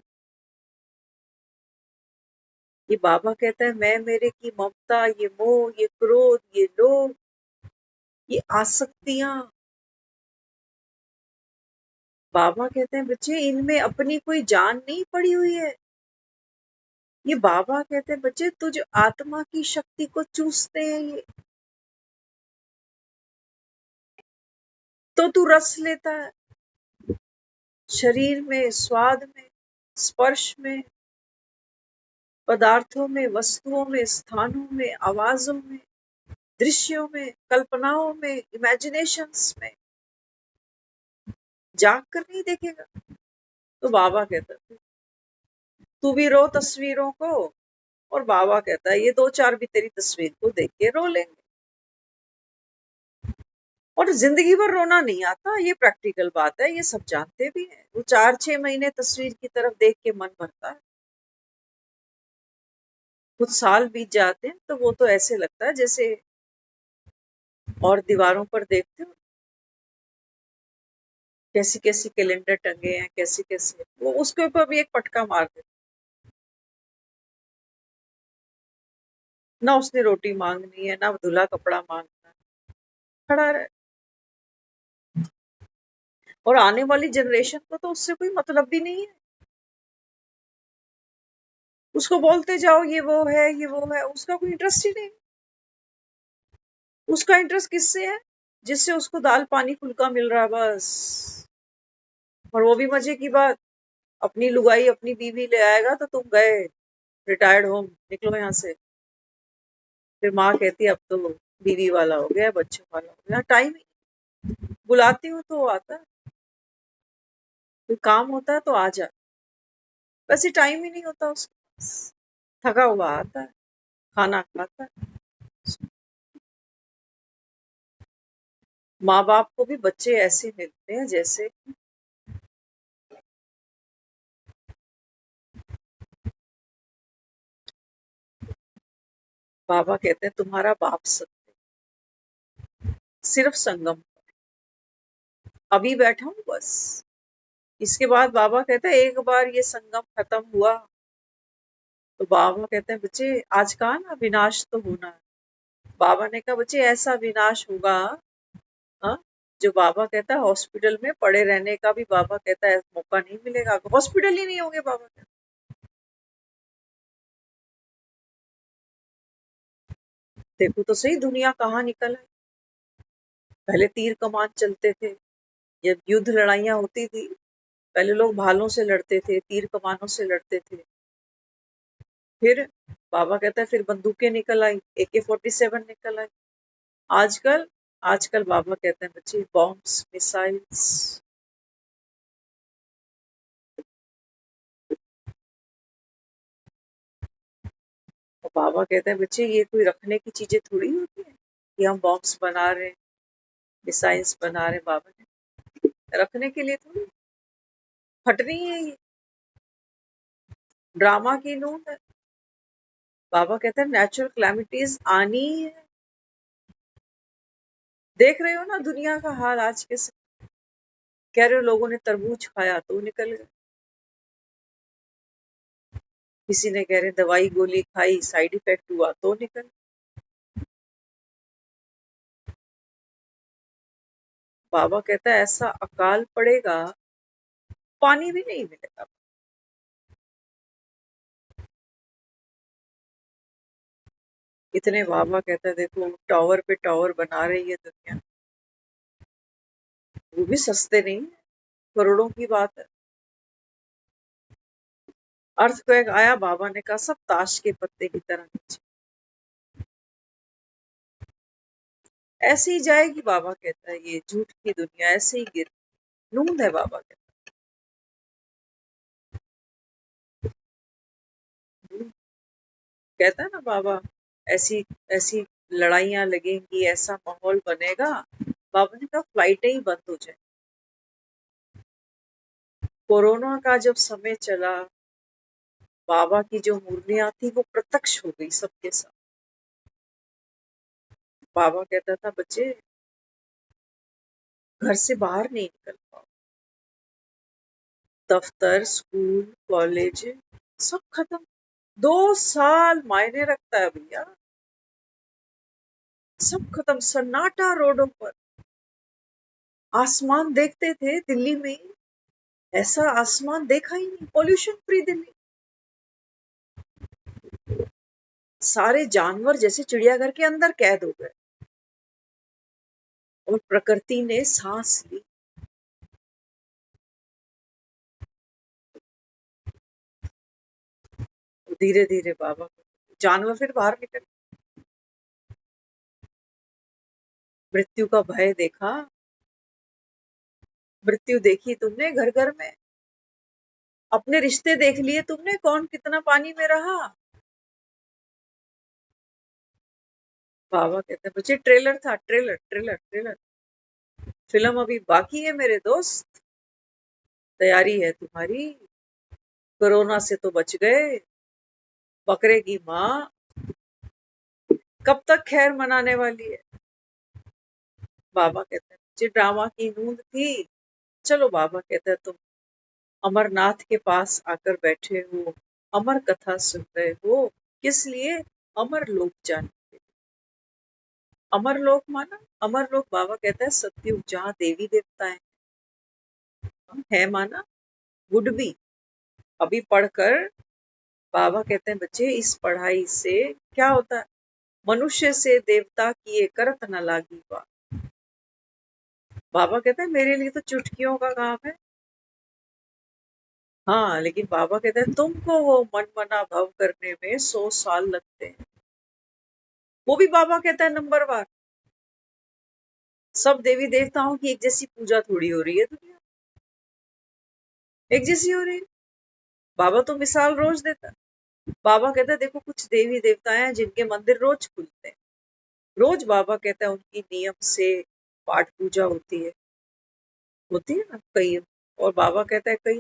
B: ये बाबा कहता है मैं मेरे की ममता, ये मोह, ये क्रोध, ये लोभ, ये आसक्तियां। बाबा कहते हैं बच्चे इनमें अपनी कोई जान नहीं पड़ी हुई है। ये बाबा कहते हैं बच्चे तुझ आत्मा की शक्ति को चूसते हैं ये, तो तू रस लेता है शरीर में, स्वाद में, स्पर्श में, पदार्थों में, वस्तुओं में, स्थानों में, आवाजों में, दृश्यों में, कल्पनाओं में, इमेजिनेशंस में। जाग कर नहीं देखेगा। तो बाबा कहता है तू भी रो तस्वीरों को, और बाबा कहता है ये 2-4 भी तेरी तस्वीर को देख के रो लेंगे। और जिंदगी भर रोना नहीं आता, ये प्रैक्टिकल बात है, ये सब जानते भी हैं। वो 4-6 महीने तस्वीर की तरफ देख के मन भरता है, कुछ साल बीत जाते हैं तो वो तो ऐसे लगता है जैसे, और दीवारों पर देखते हो कैसी कैसी कैलेंडर टंगे हैं, कैसे कैसे, वो उसके ऊपर भी एक पटका मार दे। ना उसने रोटी मांगनी है, ना धुला कपड़ा मांगना है, खड़ा रहे। और आने वाली जनरेशन को तो उससे कोई मतलब भी नहीं है। उसको बोलते जाओ ये वो है, ये वो है, उसका कोई इंटरेस्ट ही नहीं। उसका इंटरेस्ट किससे है? जिससे उसको दाल पानी फुल्का मिल रहा है बस। और वो भी मजे की बात, अपनी लुगाई अपनी बीवी ले आएगा तो तुम गए रिटायर्ड होम, निकलो यहाँ से। फिर माँ कहती है अब तो बीवी वाला हो गया, बच्चों वाला हो गया, टाइम ही, बुलाती हूँ तो वो आता है, कोई काम होता है तो आ जा, वैसे टाइम ही नहीं होता उसके पास। थका हुआ आता है, खाना खाता है। माँ बाप को भी बच्चे ऐसे मिलते हैं जैसे, बाबा कहते हैं तुम्हारा बाप सत्य, सिर्फ संगम, अभी बैठा हूँ बस। इसके बाद बाबा कहता है एक बार ये संगम खत्म हुआ तो बाबा कहते हैं बच्चे आज कहा ना विनाश तो होना है। बाबा ने कहा बच्चे ऐसा विनाश होगा, हाँ, जो बाबा कहता है हॉस्पिटल में पड़े रहने का भी बाबा कहता है मौका नहीं मिलेगा, हॉस्पिटल ही नहीं होंगे बाबा कहते। देखो तो सही दुनिया कहाँ निकल है। पहले तीर कमान चलते थे, जब युद्ध लड़ाइयाँ होती थी पहले लोग भालों से लड़ते थे, तीर कमानों से लड़ते थे। फिर बाबा कहता है फिर बंदूकें निकल आई, AK-47 निकल आई। आजकल आजकल बाबा कहते हैं बच्चे बॉम्ब्स, मिसाइल्स। और बाबा कहते हैं बच्चे ये कोई रखने की चीजें थोड़ी होती है कि हम बॉम्ब्स बना रहे हैं, मिसाइल्स बना रहे हैं। बाबा ने रखने के लिए थोड़ी, फटनी है ये, ड्रामा की नून है। बाबा कहते हैं नेचुरल क्लैमिटीज आनी ही है। देख रहे हो ना दुनिया का हाल आज के कह रहे हो लोगों ने तरबूज खाया तो निकल गए, किसी ने कह रहे दवाई गोली खाई साइड इफेक्ट हुआ तो निकल। बाबा कहता है ऐसा अकाल पड़ेगा पानी भी नहीं मिलेगा। इतने बाबा कहता है देखो टावर पे टावर बना रही है दुनिया, वो भी सस्ते नहीं है, करोड़ों की बात है। अर्थक्वेक आया, बाबा ने कहा सब ताश के पत्ते की तरह नीचे, ऐसे ही जाएगी। बाबा कहता है ये झूठ की दुनिया ऐसे ही गिर, नूंद है बाबा कहता। कहता है ना बाबा ऐसी ऐसी लड़ाइयां लगेंगी, ऐसा माहौल बनेगा। बाबा ने कहा फ्लाइटें ही बंद हो जाए। कोरोना का जब समय चला, बाबा की जो मुरलियां थी वो प्रत्यक्ष हो गई सबके साथ। बाबा कहता था बच्चे घर से बाहर नहीं निकल पाओ, दफ्तर स्कूल कॉलेज सब खत्म। 2 साल मायने रखता है भैया, सब खत्म, सन्नाटा रोडों पर। आसमान देखते थे दिल्ली में, ऐसा आसमान देखा ही नहीं, पॉल्यूशन फ्री दिल्ली। सारे जानवर जैसे चिड़ियाघर के अंदर कैद हो गए और प्रकृति ने सांस ली। धीरे धीरे बाबा जानवर फिर बाहर निकल, मृत्यु का भय देखा, मृत्यु देखी तुमने घर घर में, अपने रिश्ते देख लिए तुमने कौन कितना पानी में रहा। बाबा कहते हैं बच्चे ट्रेलर था, ट्रेलर ट्रेलर ट्रेलर, फिल्म अभी बाकी है मेरे दोस्त, तैयारी है तुम्हारी। कोरोना से तो बच गए, बकरे की माँ कब तक खैर मनाने वाली है। बाबा कहते हैं बच्चे ड्रामा की नूंद थी, चलो बाबा कहते हैं तुम अमरनाथ के पास आकर बैठे हो, अमर कथा सुन रहे हो, किस लिए? अमर लोक जाने। अमर लोक माना, अमर लोक बाबा कहता है सत्युग जहाँ देवी देवता है माना, वुड बी। अभी पढ़कर बाबा कहते हैं बच्चे इस पढ़ाई से क्या होता है? मनुष्य से देवता किए करत न लागी बात। बाबा कहते हैं मेरे लिए तो चुटकियों का काम है। हाँ लेकिन बाबा कहते हैं तुमको वो मन मना भव करने में 100 साल लगते हैं। वो भी बाबा कहता है नंबर वार। सब देवी देवताओं की एक जैसी पूजा थोड़ी हो रही है दुनिया, एक जैसी हो रही है। बाबा तो मिसाल रोज देता है। बाबा कहता है देखो कुछ देवी देवता हैं जिनके मंदिर रोज खुलते हैं, रोज बाबा कहता है उनकी नियम से पाठ पूजा होती है ना कई। और बाबा कहता है कई,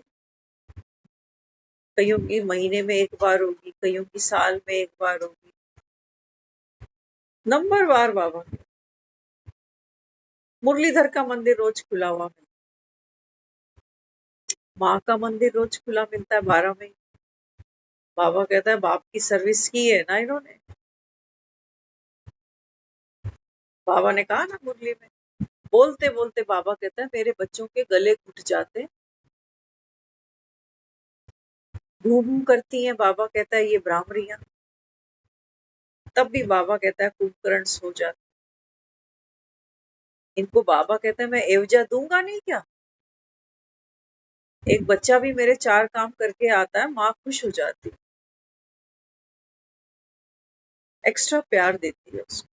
B: कईयों की महीने में एक बार होगी, कईयों की साल में एक बार होगी, नंबर वार बाबा। मुरलीधर का मंदिर रोज खुला हुआ है, माँ का मंदिर रोज खुला मिलता है 12 महीने। बाबा कहता है बाप की सर्विस की है ना इन्होंने। बाबा ने कहा ना मुरली में, बोलते बोलते बाबा कहता है मेरे बच्चों के गले घुट जाते, भू भू करती हैं। बाबा कहता है ये ब्राह्मणियां। तब भी बाबा कहता है कुंभकर्ण सो जाते। इनको बाबा कहता है मैं एवजा दूंगा नहीं क्या? एक बच्चा भी मेरे 4 काम करके आता है, माँ खुश हो जाती, एक्स्ट्रा प्यार देती है उसको।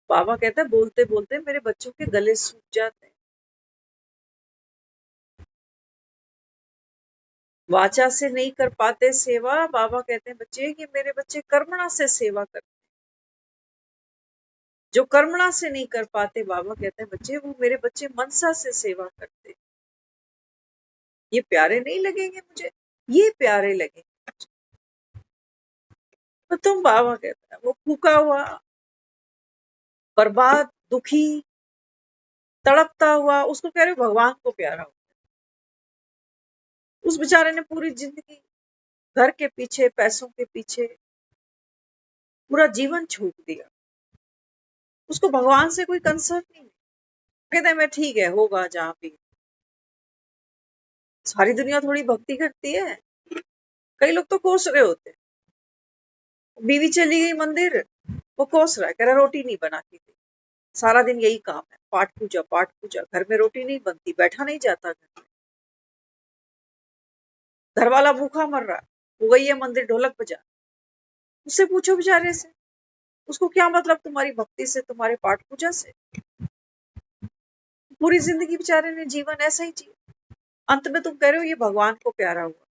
B: बाबा कहता है बोलते बोलते मेरे बच्चों के गले सूख जाते हैं। वाचा से नहीं कर पाते सेवा, बाबा कहते हैं बच्चे कि मेरे बच्चे कर्मणा से सेवा करते। जो कर्मणा से नहीं कर पाते, बाबा कहते हैं बच्चे वो मेरे बच्चे मनसा से सेवा करते। ये प्यारे नहीं लगेंगे मुझे? ये प्यारे लगेंगे। तो तुम, बाबा कहता है वो फूका हुआ, बर्बाद, दुखी, तड़पता हुआ, उसको कह रहे हो भगवान को प्यारा हो। उस बेचारे ने पूरी जिंदगी घर के पीछे, पैसों के पीछे पूरा जीवन छोड़ दिया। उसको भगवान से कोई कंसर्न नहीं। कहते हैं मैं ठीक है, होगा जहां भी। सारी दुनिया थोड़ी भक्ति करती है। कई लोग तो कोस रहे होते। बीवी चली गई मंदिर, वो कोस रहा है, कह रहा रोटी नहीं बनाती थी। सारा दिन यही काम है, पाठ पूजा पाठ पूजा, घर में रोटी नहीं बनती, बैठा नहीं जाता घर में। घर वाला भूखा मर रहा है, वो गई है मंदिर ढोलक बजा। उससे पूछो बेचारे से, उसको क्या मतलब तुम्हारी भक्ति से, तुम्हारे पाठ पूजा से? पूरी जिंदगी बेचारे ने जीवन ऐसा ही जिया, अंत में तुम कह रहे हो ये भगवान को प्यारा हुआ।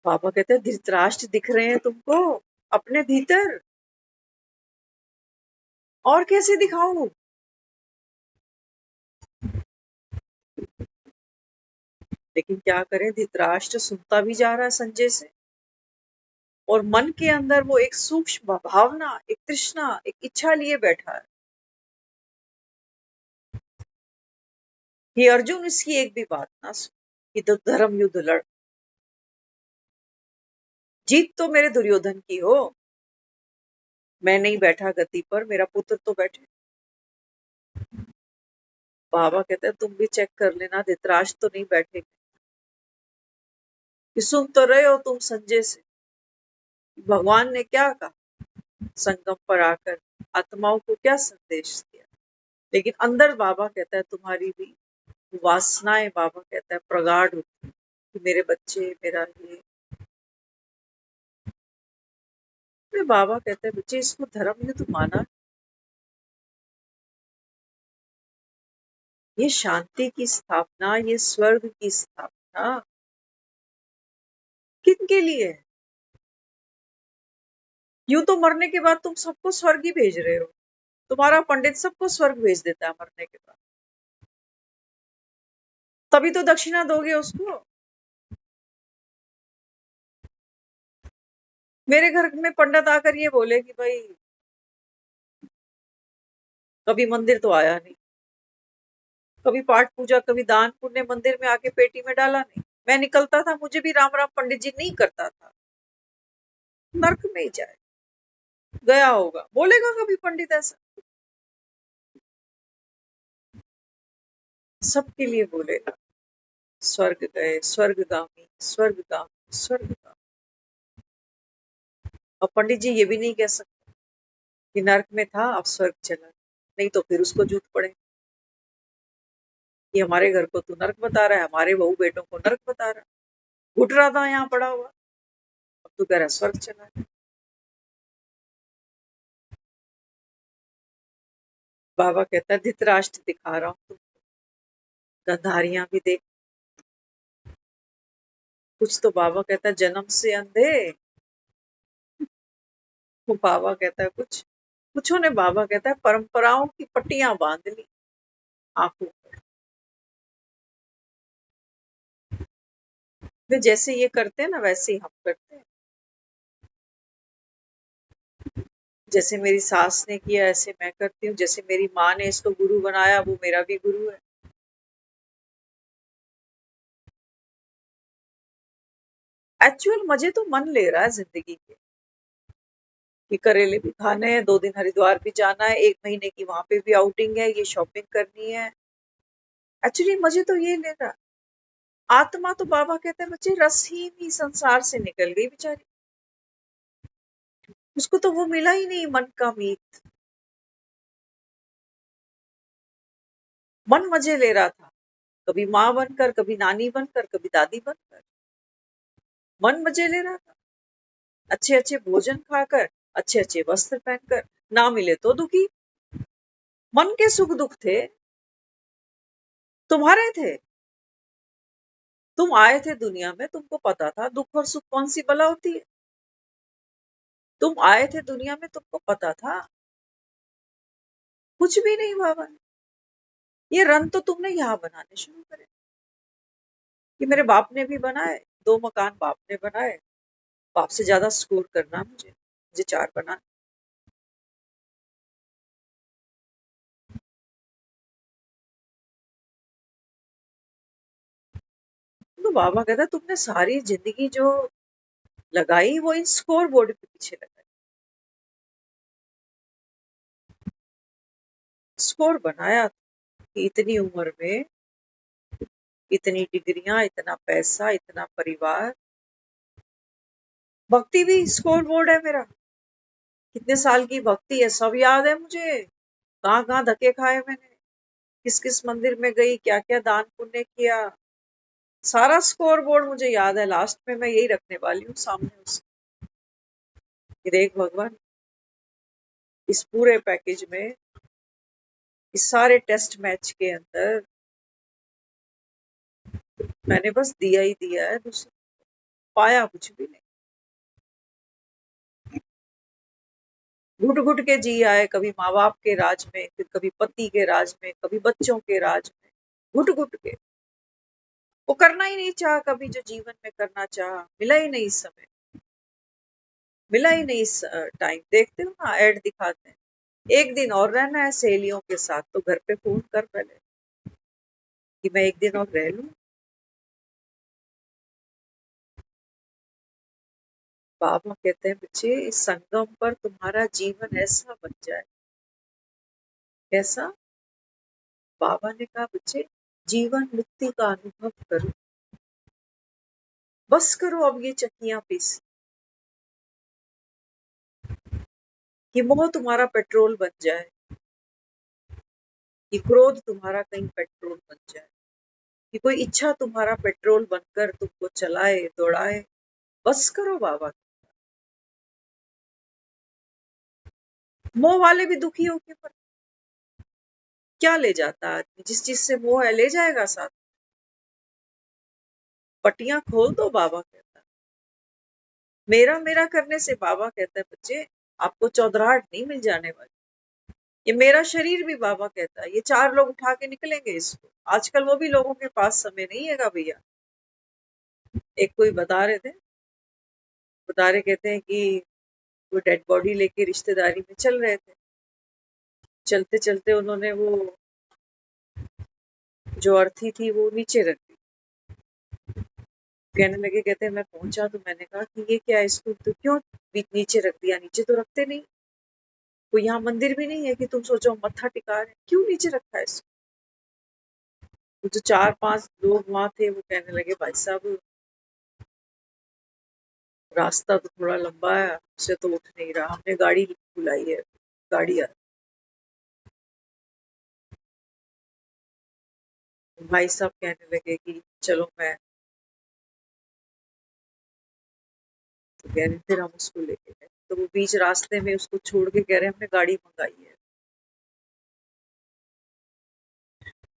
B: पापा कहते हैं धृतराष्ट्र दिख रहे हैं तुमको अपने भीतर, और कैसे दिखाऊं? लेकिन क्या करें, धृतराष्ट्र सुनता भी जा रहा है संजय से, और मन के अंदर वो एक सूक्ष्म भावना, एक तृष्णा, एक इच्छा लिए बैठा है कि अर्जुन इसकी एक भी बात ना सुन, कि तो धर्म युद्ध लड़, जीत तो मेरे दुर्योधन की हो, मैं नहीं बैठा गद्दी पर, मेरा पुत्र तो बैठे। बाबा कहते हैं तुम भी चेक कर लेना, धृतराष्ट्र तो नहीं बैठे। कि सुन तो रहे हो तुम संजय से, भगवान ने क्या कहा, संगम पर आकर आत्माओं को क्या संदेश दिया। लेकिन अंदर बाबा कहता है तुम्हारी भी वासनाएं, बाबा कहता है प्रगाढ़ होती, कि मेरे बच्चे, मेरा ये। फिर बाबा कहते हैं बच्चे इसको धर्म युद्ध माना, ये शांति की स्थापना, ये स्वर्ग की स्थापना किन के लिए है? यूं तो मरने के बाद तुम सबको स्वर्ग ही भेज रहे हो, तुम्हारा पंडित सबको स्वर्ग भेज देता है मरने के बाद, तभी तो दक्षिणा दोगे उसको। मेरे घर में पंडित आकर ये बोले कि भाई कभी मंदिर तो आया नहीं, कभी पाठ पूजा, कभी दान पुण्य मंदिर में आके पेटी में डाला नहीं, मैं निकलता था, मुझे भी राम राम पंडित जी नहीं करता था, नर्क में ही जाए, गया होगा, बोलेगा कभी पंडित ऐसा? सबके लिए बोलेगा स्वर्ग गए, स्वर्गगामी, स्वर्गगामी, स्वर्गगामी। और पंडित जी ये भी नहीं कह सकते कि नर्क में था अब स्वर्ग चला, नहीं तो फिर उसको झूठ पड़े कि हमारे घर को तू नर्क बता रहा है, हमारे बहू बेटों को नर्क बता रहा है, घुट रहा था यहाँ पड़ा हुआ, अब तू कह रहा स्वर्ग चला है। बाबा कहता है धृतराष्ट्र दिखा रहा हूँ तुम, गंधारियां भी देख। कुछ तो बाबा कहता है जन्म से अंधे, वो बाबा कहता है कुछों ने, बाबा कहता है परंपराओं की पट्टियां बांध ली आंखों पर। वे जैसे ये करते हैं ना, वैसे ही हम करते हैं। जैसे मेरी सास ने किया ऐसे मैं करती हूँ, जैसे मेरी माँ ने इसको गुरु बनाया वो मेरा भी गुरु है। एक्चुअल मजे तो मन ले रहा है जिंदगी के, कि करेले भी खाने हैं, 2 दिन हरिद्वार भी जाना है, 1 महीने की वहां पे भी आउटिंग है, ये शॉपिंग करनी है। एक्चुअली मजे तो ये ले रहा। आत्मा तो बाबा कहते हैं बच्चे रसहीन ही संसार से निकल गई बेचारी, उसको तो वो मिला ही नहीं मन का मीत। मन मजे ले रहा था, कभी माँ बनकर, कभी नानी बनकर, कभी दादी बनकर, मन मजे ले रहा था। अच्छे अच्छे भोजन खाकर, अच्छे अच्छे वस्त्र पहनकर, ना मिले तो दुखी। मन के सुख दुख थे, तुम्हारे थे। तुम आए थे दुनिया में, तुमको पता था दुख और सुख कौन सी बला होती है। तुम आए थे दुनिया में, तुमको पता था। कुछ भी नहीं बाबा ने, ये रन तो तुमने यहाँ बनाने शुरू करे। कि मेरे बाप ने भी बनाए, 2 मकान बाप ने बनाए, बाप से ज्यादा स्कोर करना मुझे 4 बना। तो बाबा कहता तुमने सारी जिंदगी जो लगाई वो इन स्कोर बोर्ड के पीछे लगाई। स्कोर बनाया कि इतनी उम्र में इतनी डिग्रियां, इतना पैसा, इतना परिवार। भक्ति भी स्कोर बोर्ड है मेरा, कितने साल की भक्ति है सब याद है मुझे। कहाँ कहाँ धक्के खाए मैंने, किस किस मंदिर में गई, क्या क्या दान पुण्य किया, सारा स्कोर बोर्ड मुझे याद है। लास्ट में मैं यही रखने वाली हूँ सामने उसके, कि देख भगवान, इस पूरे पैकेज में, इस सारे टेस्ट मैच के अंदर मैंने बस दिया ही दिया है, दूसरा पाया कुछ भी नहीं। घुट घुट के जी आए, कभी माँ बाप के राज में, फिर कभी पति के राज में, कभी बच्चों के राज में, घुट घुट के। वो करना ही नहीं चाहा कभी जो जीवन में करना चाहा, मिला ही नहीं समय, मिला ही नहीं टाइम। देखते हो ना ऐड दिखाते हैं, 1 दिन और रहना है सहेलियों के साथ, तो घर पे फोन कर पहले कि मैं 1 दिन और रह लूं। बाबा कहते हैं बच्चे इस संगम पर तुम्हारा जीवन ऐसा बन जाए। कैसा? बाबा ने कहा बच्चे जीवन मुक्ति का अनुभव करो, बस करो अब ये चक्कियां पीस, कि मोह तुम्हारा पेट्रोल बन जाए, कि क्रोध तुम्हारा कहीं पेट्रोल बन जाए, कि कोई इच्छा तुम्हारा पेट्रोल बनकर तुमको चलाए दौड़ाए। बस करो बाबा। मोह वाले भी दुखी होके पर क्या ले जाता आदमी, जिस चीज से मोह है ले जाएगा साथ। पट्टियां खोल दो बाबा कहता है। मेरा मेरा करने से बाबा कहता है बच्चे आपको चौधराहट नहीं मिल जाने वाली। ये मेरा शरीर भी बाबा कहता है, ये 4 लोग उठा के निकलेंगे इसको। आजकल वो भी लोगों के पास समय नहीं है भैया। एक कोई बता रहे कहते हैं कि वो डेड बॉडी लेके रिश्तेदारी में चल रहे थे, चलते चलते उन्होंने वो जो अर्थी थी वो नीचे रख दी। कहने लगे, कहते हैं मैं पहुंचा तो मैंने कहा कि ये क्या है, इसको तो क्यों नीचे रख दिया, नीचे तो रखते नहीं, कोई यहाँ मंदिर भी नहीं है कि तुम सोचो मत्था टिका रहे, क्यों नीचे रखा है इसको। वो जो 4-5 लोग वहां थे वो कहने लगे भाई साहब रास्ता तो थोड़ा लंबा है, उससे तो उठ नहीं रहा, हमने गाड़ी बुलाई है, गाड़ी आ। भाई साहब कहने लगे कि चलो मैं, तो कह रहे फिर हम उसको लेके गए, तो वो बीच रास्ते में उसको छोड़ के कह रहे हमने गाड़ी मंगाई है।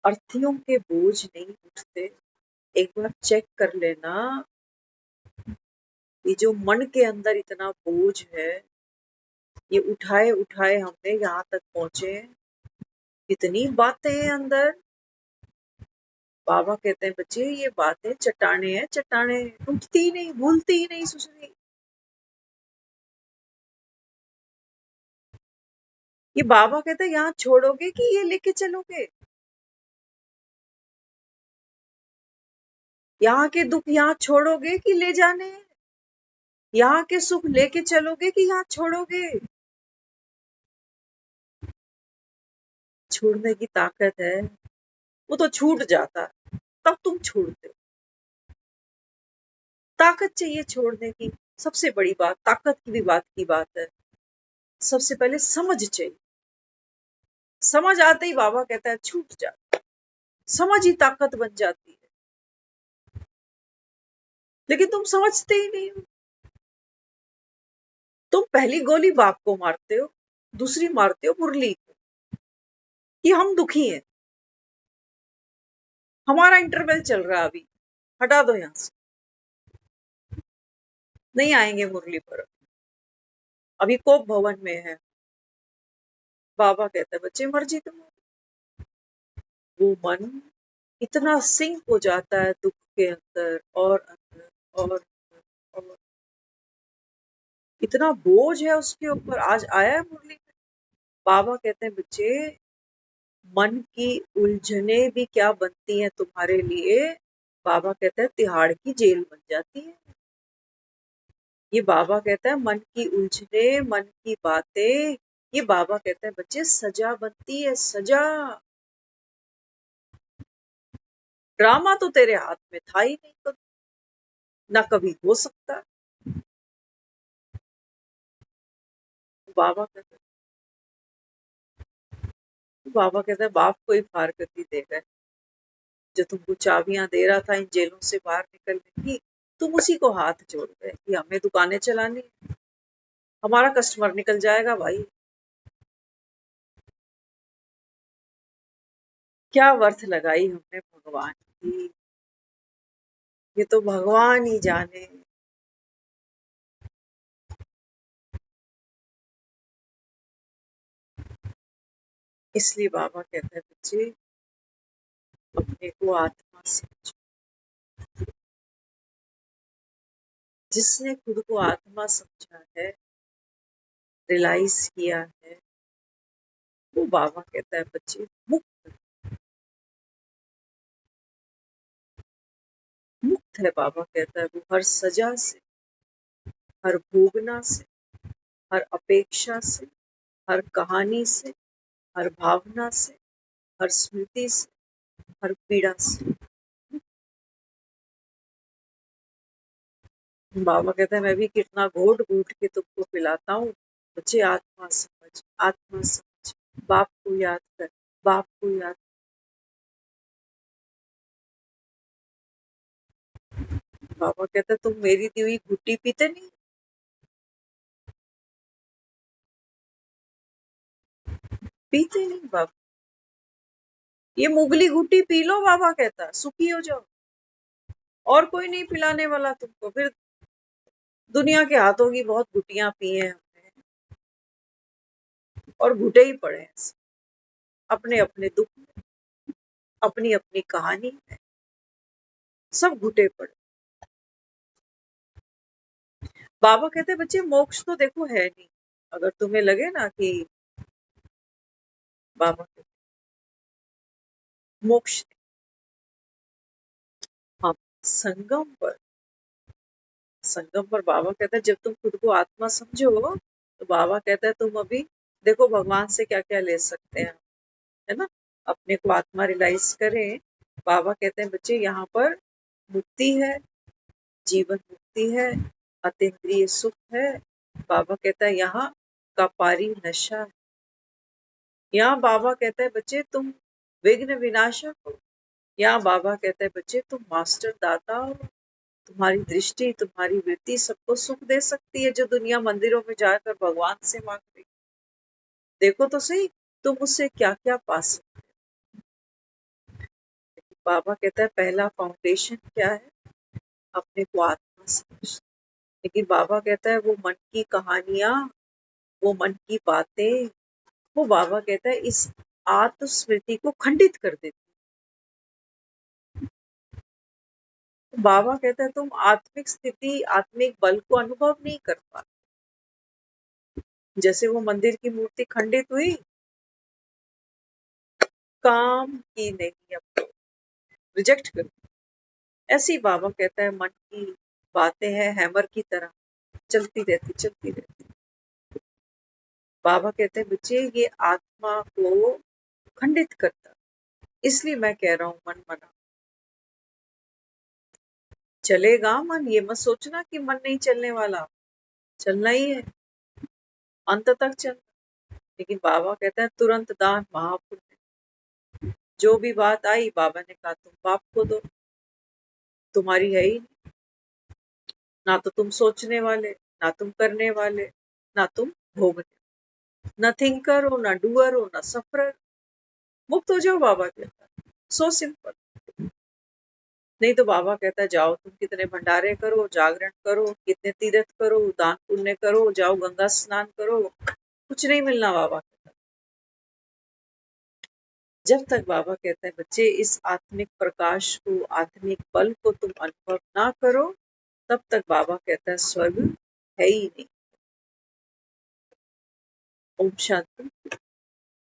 B: अर्थियों के बोझ नहीं उठते, एक बार चेक कर लेना, ये जो मन के अंदर इतना बोझ है, ये उठाए उठाए हमने यहाँ तक पहुंचे हैं। कितनी बातें हैं अंदर। बाबा कहते हैं बच्चे ये बातें चट्टाने हैं, चट्टाने टूटती ही नहीं, भूलती ही नहीं सुसरी। ये बाबा कहता है यहाँ छोड़ोगे कि ये लेके चलोगे? यहाँ के दुख यहाँ छोड़ोगे कि ले जाने हैं? यहाँ के सुख लेके चलोगे कि यहाँ छोड़ोगे? छोड़ने की ताकत है, वो तो छूट जाता है, तब तुम छोड़ते हो। ताकत चाहिए छोड़ने की, सबसे बड़ी बात, ताकत की भी बात की बात है। सबसे पहले समझ चाहिए। समझ आते ही बाबा कहता है छूट जा, समझ ही ताकत बन जाती है। लेकिन तुम समझते ही नहीं हो। तुम पहली गोली बाप को मारते हो, दूसरी मारते हो मुरली को कि हम दुखी हैं, हमारा इंटरवल चल रहा है, अभी हटा दो यहां से, नहीं आएंगे मुरली पर, अभी कोप भवन में है। बाबा कहता है बच्चे मर्जी तुम्हारी। वो मन इतना सिंक हो जाता है दुख के अंदर और अंदर और अंदर, और इतना बोझ है उसके ऊपर। आज आया है मुरली में, बाबा कहते हैं बच्चे मन की उलझने भी क्या बनती हैं तुम्हारे लिए। बाबा कहता है तिहाड़ की जेल बन जाती है। ये बाबा कहता है मन की उलझने, मन की बातें, ये बाबा कहता है बच्चे सजा बनती है, सजा। ड्रामा तो तेरे हाथ में था ही नहीं, तो ना कभी हो सकता। बाबा कहता है बाप को ही फारकती देगा, जो तुमको चाबियां दे रहा था इन जेलों से बाहर निकलने की, तुम उसी को हाथ जोड़ गए कि हमें दुकानें चलानी, हमारा कस्टमर निकल जाएगा भाई। क्या वर्थ लगाई हमने भगवान की, ये तो भगवान ही जाने। इसलिए बाबा कहता है बच्चे अपने को आत्मा समझो। जिसने खुद को आत्मा समझा है, रियलाइज किया है, वो बाबा कहता है बच्चे मुक्त, मुक्त है। बाबा कहता है वो हर सजा से, हर भोगना से, हर अपेक्षा से, हर कहानी से, हर भावना से, हर स्मृति से, हर पीड़ा से। बाबा कहता है मैं भी कितना घोट घूट के तुमको पिलाता हूँ, बच्चे आत्मा समझ, आत्मा समझ, बाप को याद कर, बाप को याद। बाबा कहता है तुम मेरी दी हुई घुट्टी पीते नहीं, पीते नहीं बाबा, ये मुगली घुट्टी पी लो। बाबा कहता है सुखी हो जाओ, और कोई नहीं पिलाने वाला तुमको। फिर दुनिया के हाथों की बहुत घुटियां पी हैं हमने, और घुटे ही पड़े हैं अपने अपने दुख में, अपनी अपनी कहानी में, सब घुटे पड़े। बाबा कहते बच्चे मोक्ष तो देखो है नहीं। अगर तुम्हें लगे ना कि बाबा कहते मोक्ष, हाँ, संगम पर, संगम पर बाबा कहता है जब तुम खुद को आत्मा समझो, तो बाबा कहता है तुम अभी देखो भगवान से क्या क्या ले सकते हैं, है ना। अपने को आत्मा रियलाइज करें। बाबा कहते हैं बच्चे यहाँ पर मुक्ति है, जीवन मुक्ति है, अतीन्द्रिय सुख है। बाबा कहता है यहाँ का पारी नशा है। यहाँ बाबा कहता है बच्चे तुम विघ्न विनाशक हो। यहाँ बाबा कहता है बच्चे तुम मास्टर दाता हो। तुम्हारी दृष्टि, तुम्हारी वृत्ति सबको सुख दे सकती है, जो दुनिया मंदिरों में जाकर भगवान से मांग रही। देखो तो सही तुम उससे क्या क्या पा सकते हो। बाबा कहता है पहला फाउंडेशन क्या है, अपने को आत्मा समझ। लेकिन बाबा कहता है वो मन की कहानियां, वो मन की बातें, वो बाबा कहता है इस आत्मस्मृति को खंडित कर देती। बाबा कहता है तुम आत्मिक स्थिति, आत्मिक बल को अनुभव नहीं कर पाते। जैसे वो मंदिर की मूर्ति खंडित हुई, काम की नहीं, अब तो रिजेक्ट कर। ऐसी बाबा कहता है मन की बातें हैं हैमर की तरह चलती रहती। बाबा कहते हैं बच्चे ये आत्मा को खंडित करता, इसलिए मैं कह रहा हूं मन मना। चलेगा मन, ये मत सोचना कि मन नहीं चलने वाला, चलना ही है, अंत तक चलना। लेकिन बाबा कहता है तुरंत दान महापुण्य। जो भी बात आई बाबा ने कहा तुम पाप को दो, तुम्हारी है ही नहीं। ना तो तुम सोचने वाले, ना तुम करने वाले, ना तुम भोगने। ना थिंकर हो, ना डूअर हो, ना सफरर। मुक्त हो जाओ, बाबा कहता है, सो सिंपल। नहीं तो बाबा कहता है जाओ तुम कितने भंडारे करो, जागरण करो, कितने तीर्थ करो, दान पुण्य करो, जाओ गंगा स्नान करो, कुछ नहीं मिलना। बाबा कहता है जब तक बाबा कहता है बच्चे इस आत्मिक प्रकाश को, आत्मिक बल को तुम अनुभव ना करो, तब तक बाबा कहता है स्वर्ग है ही नहीं। ओम शांति।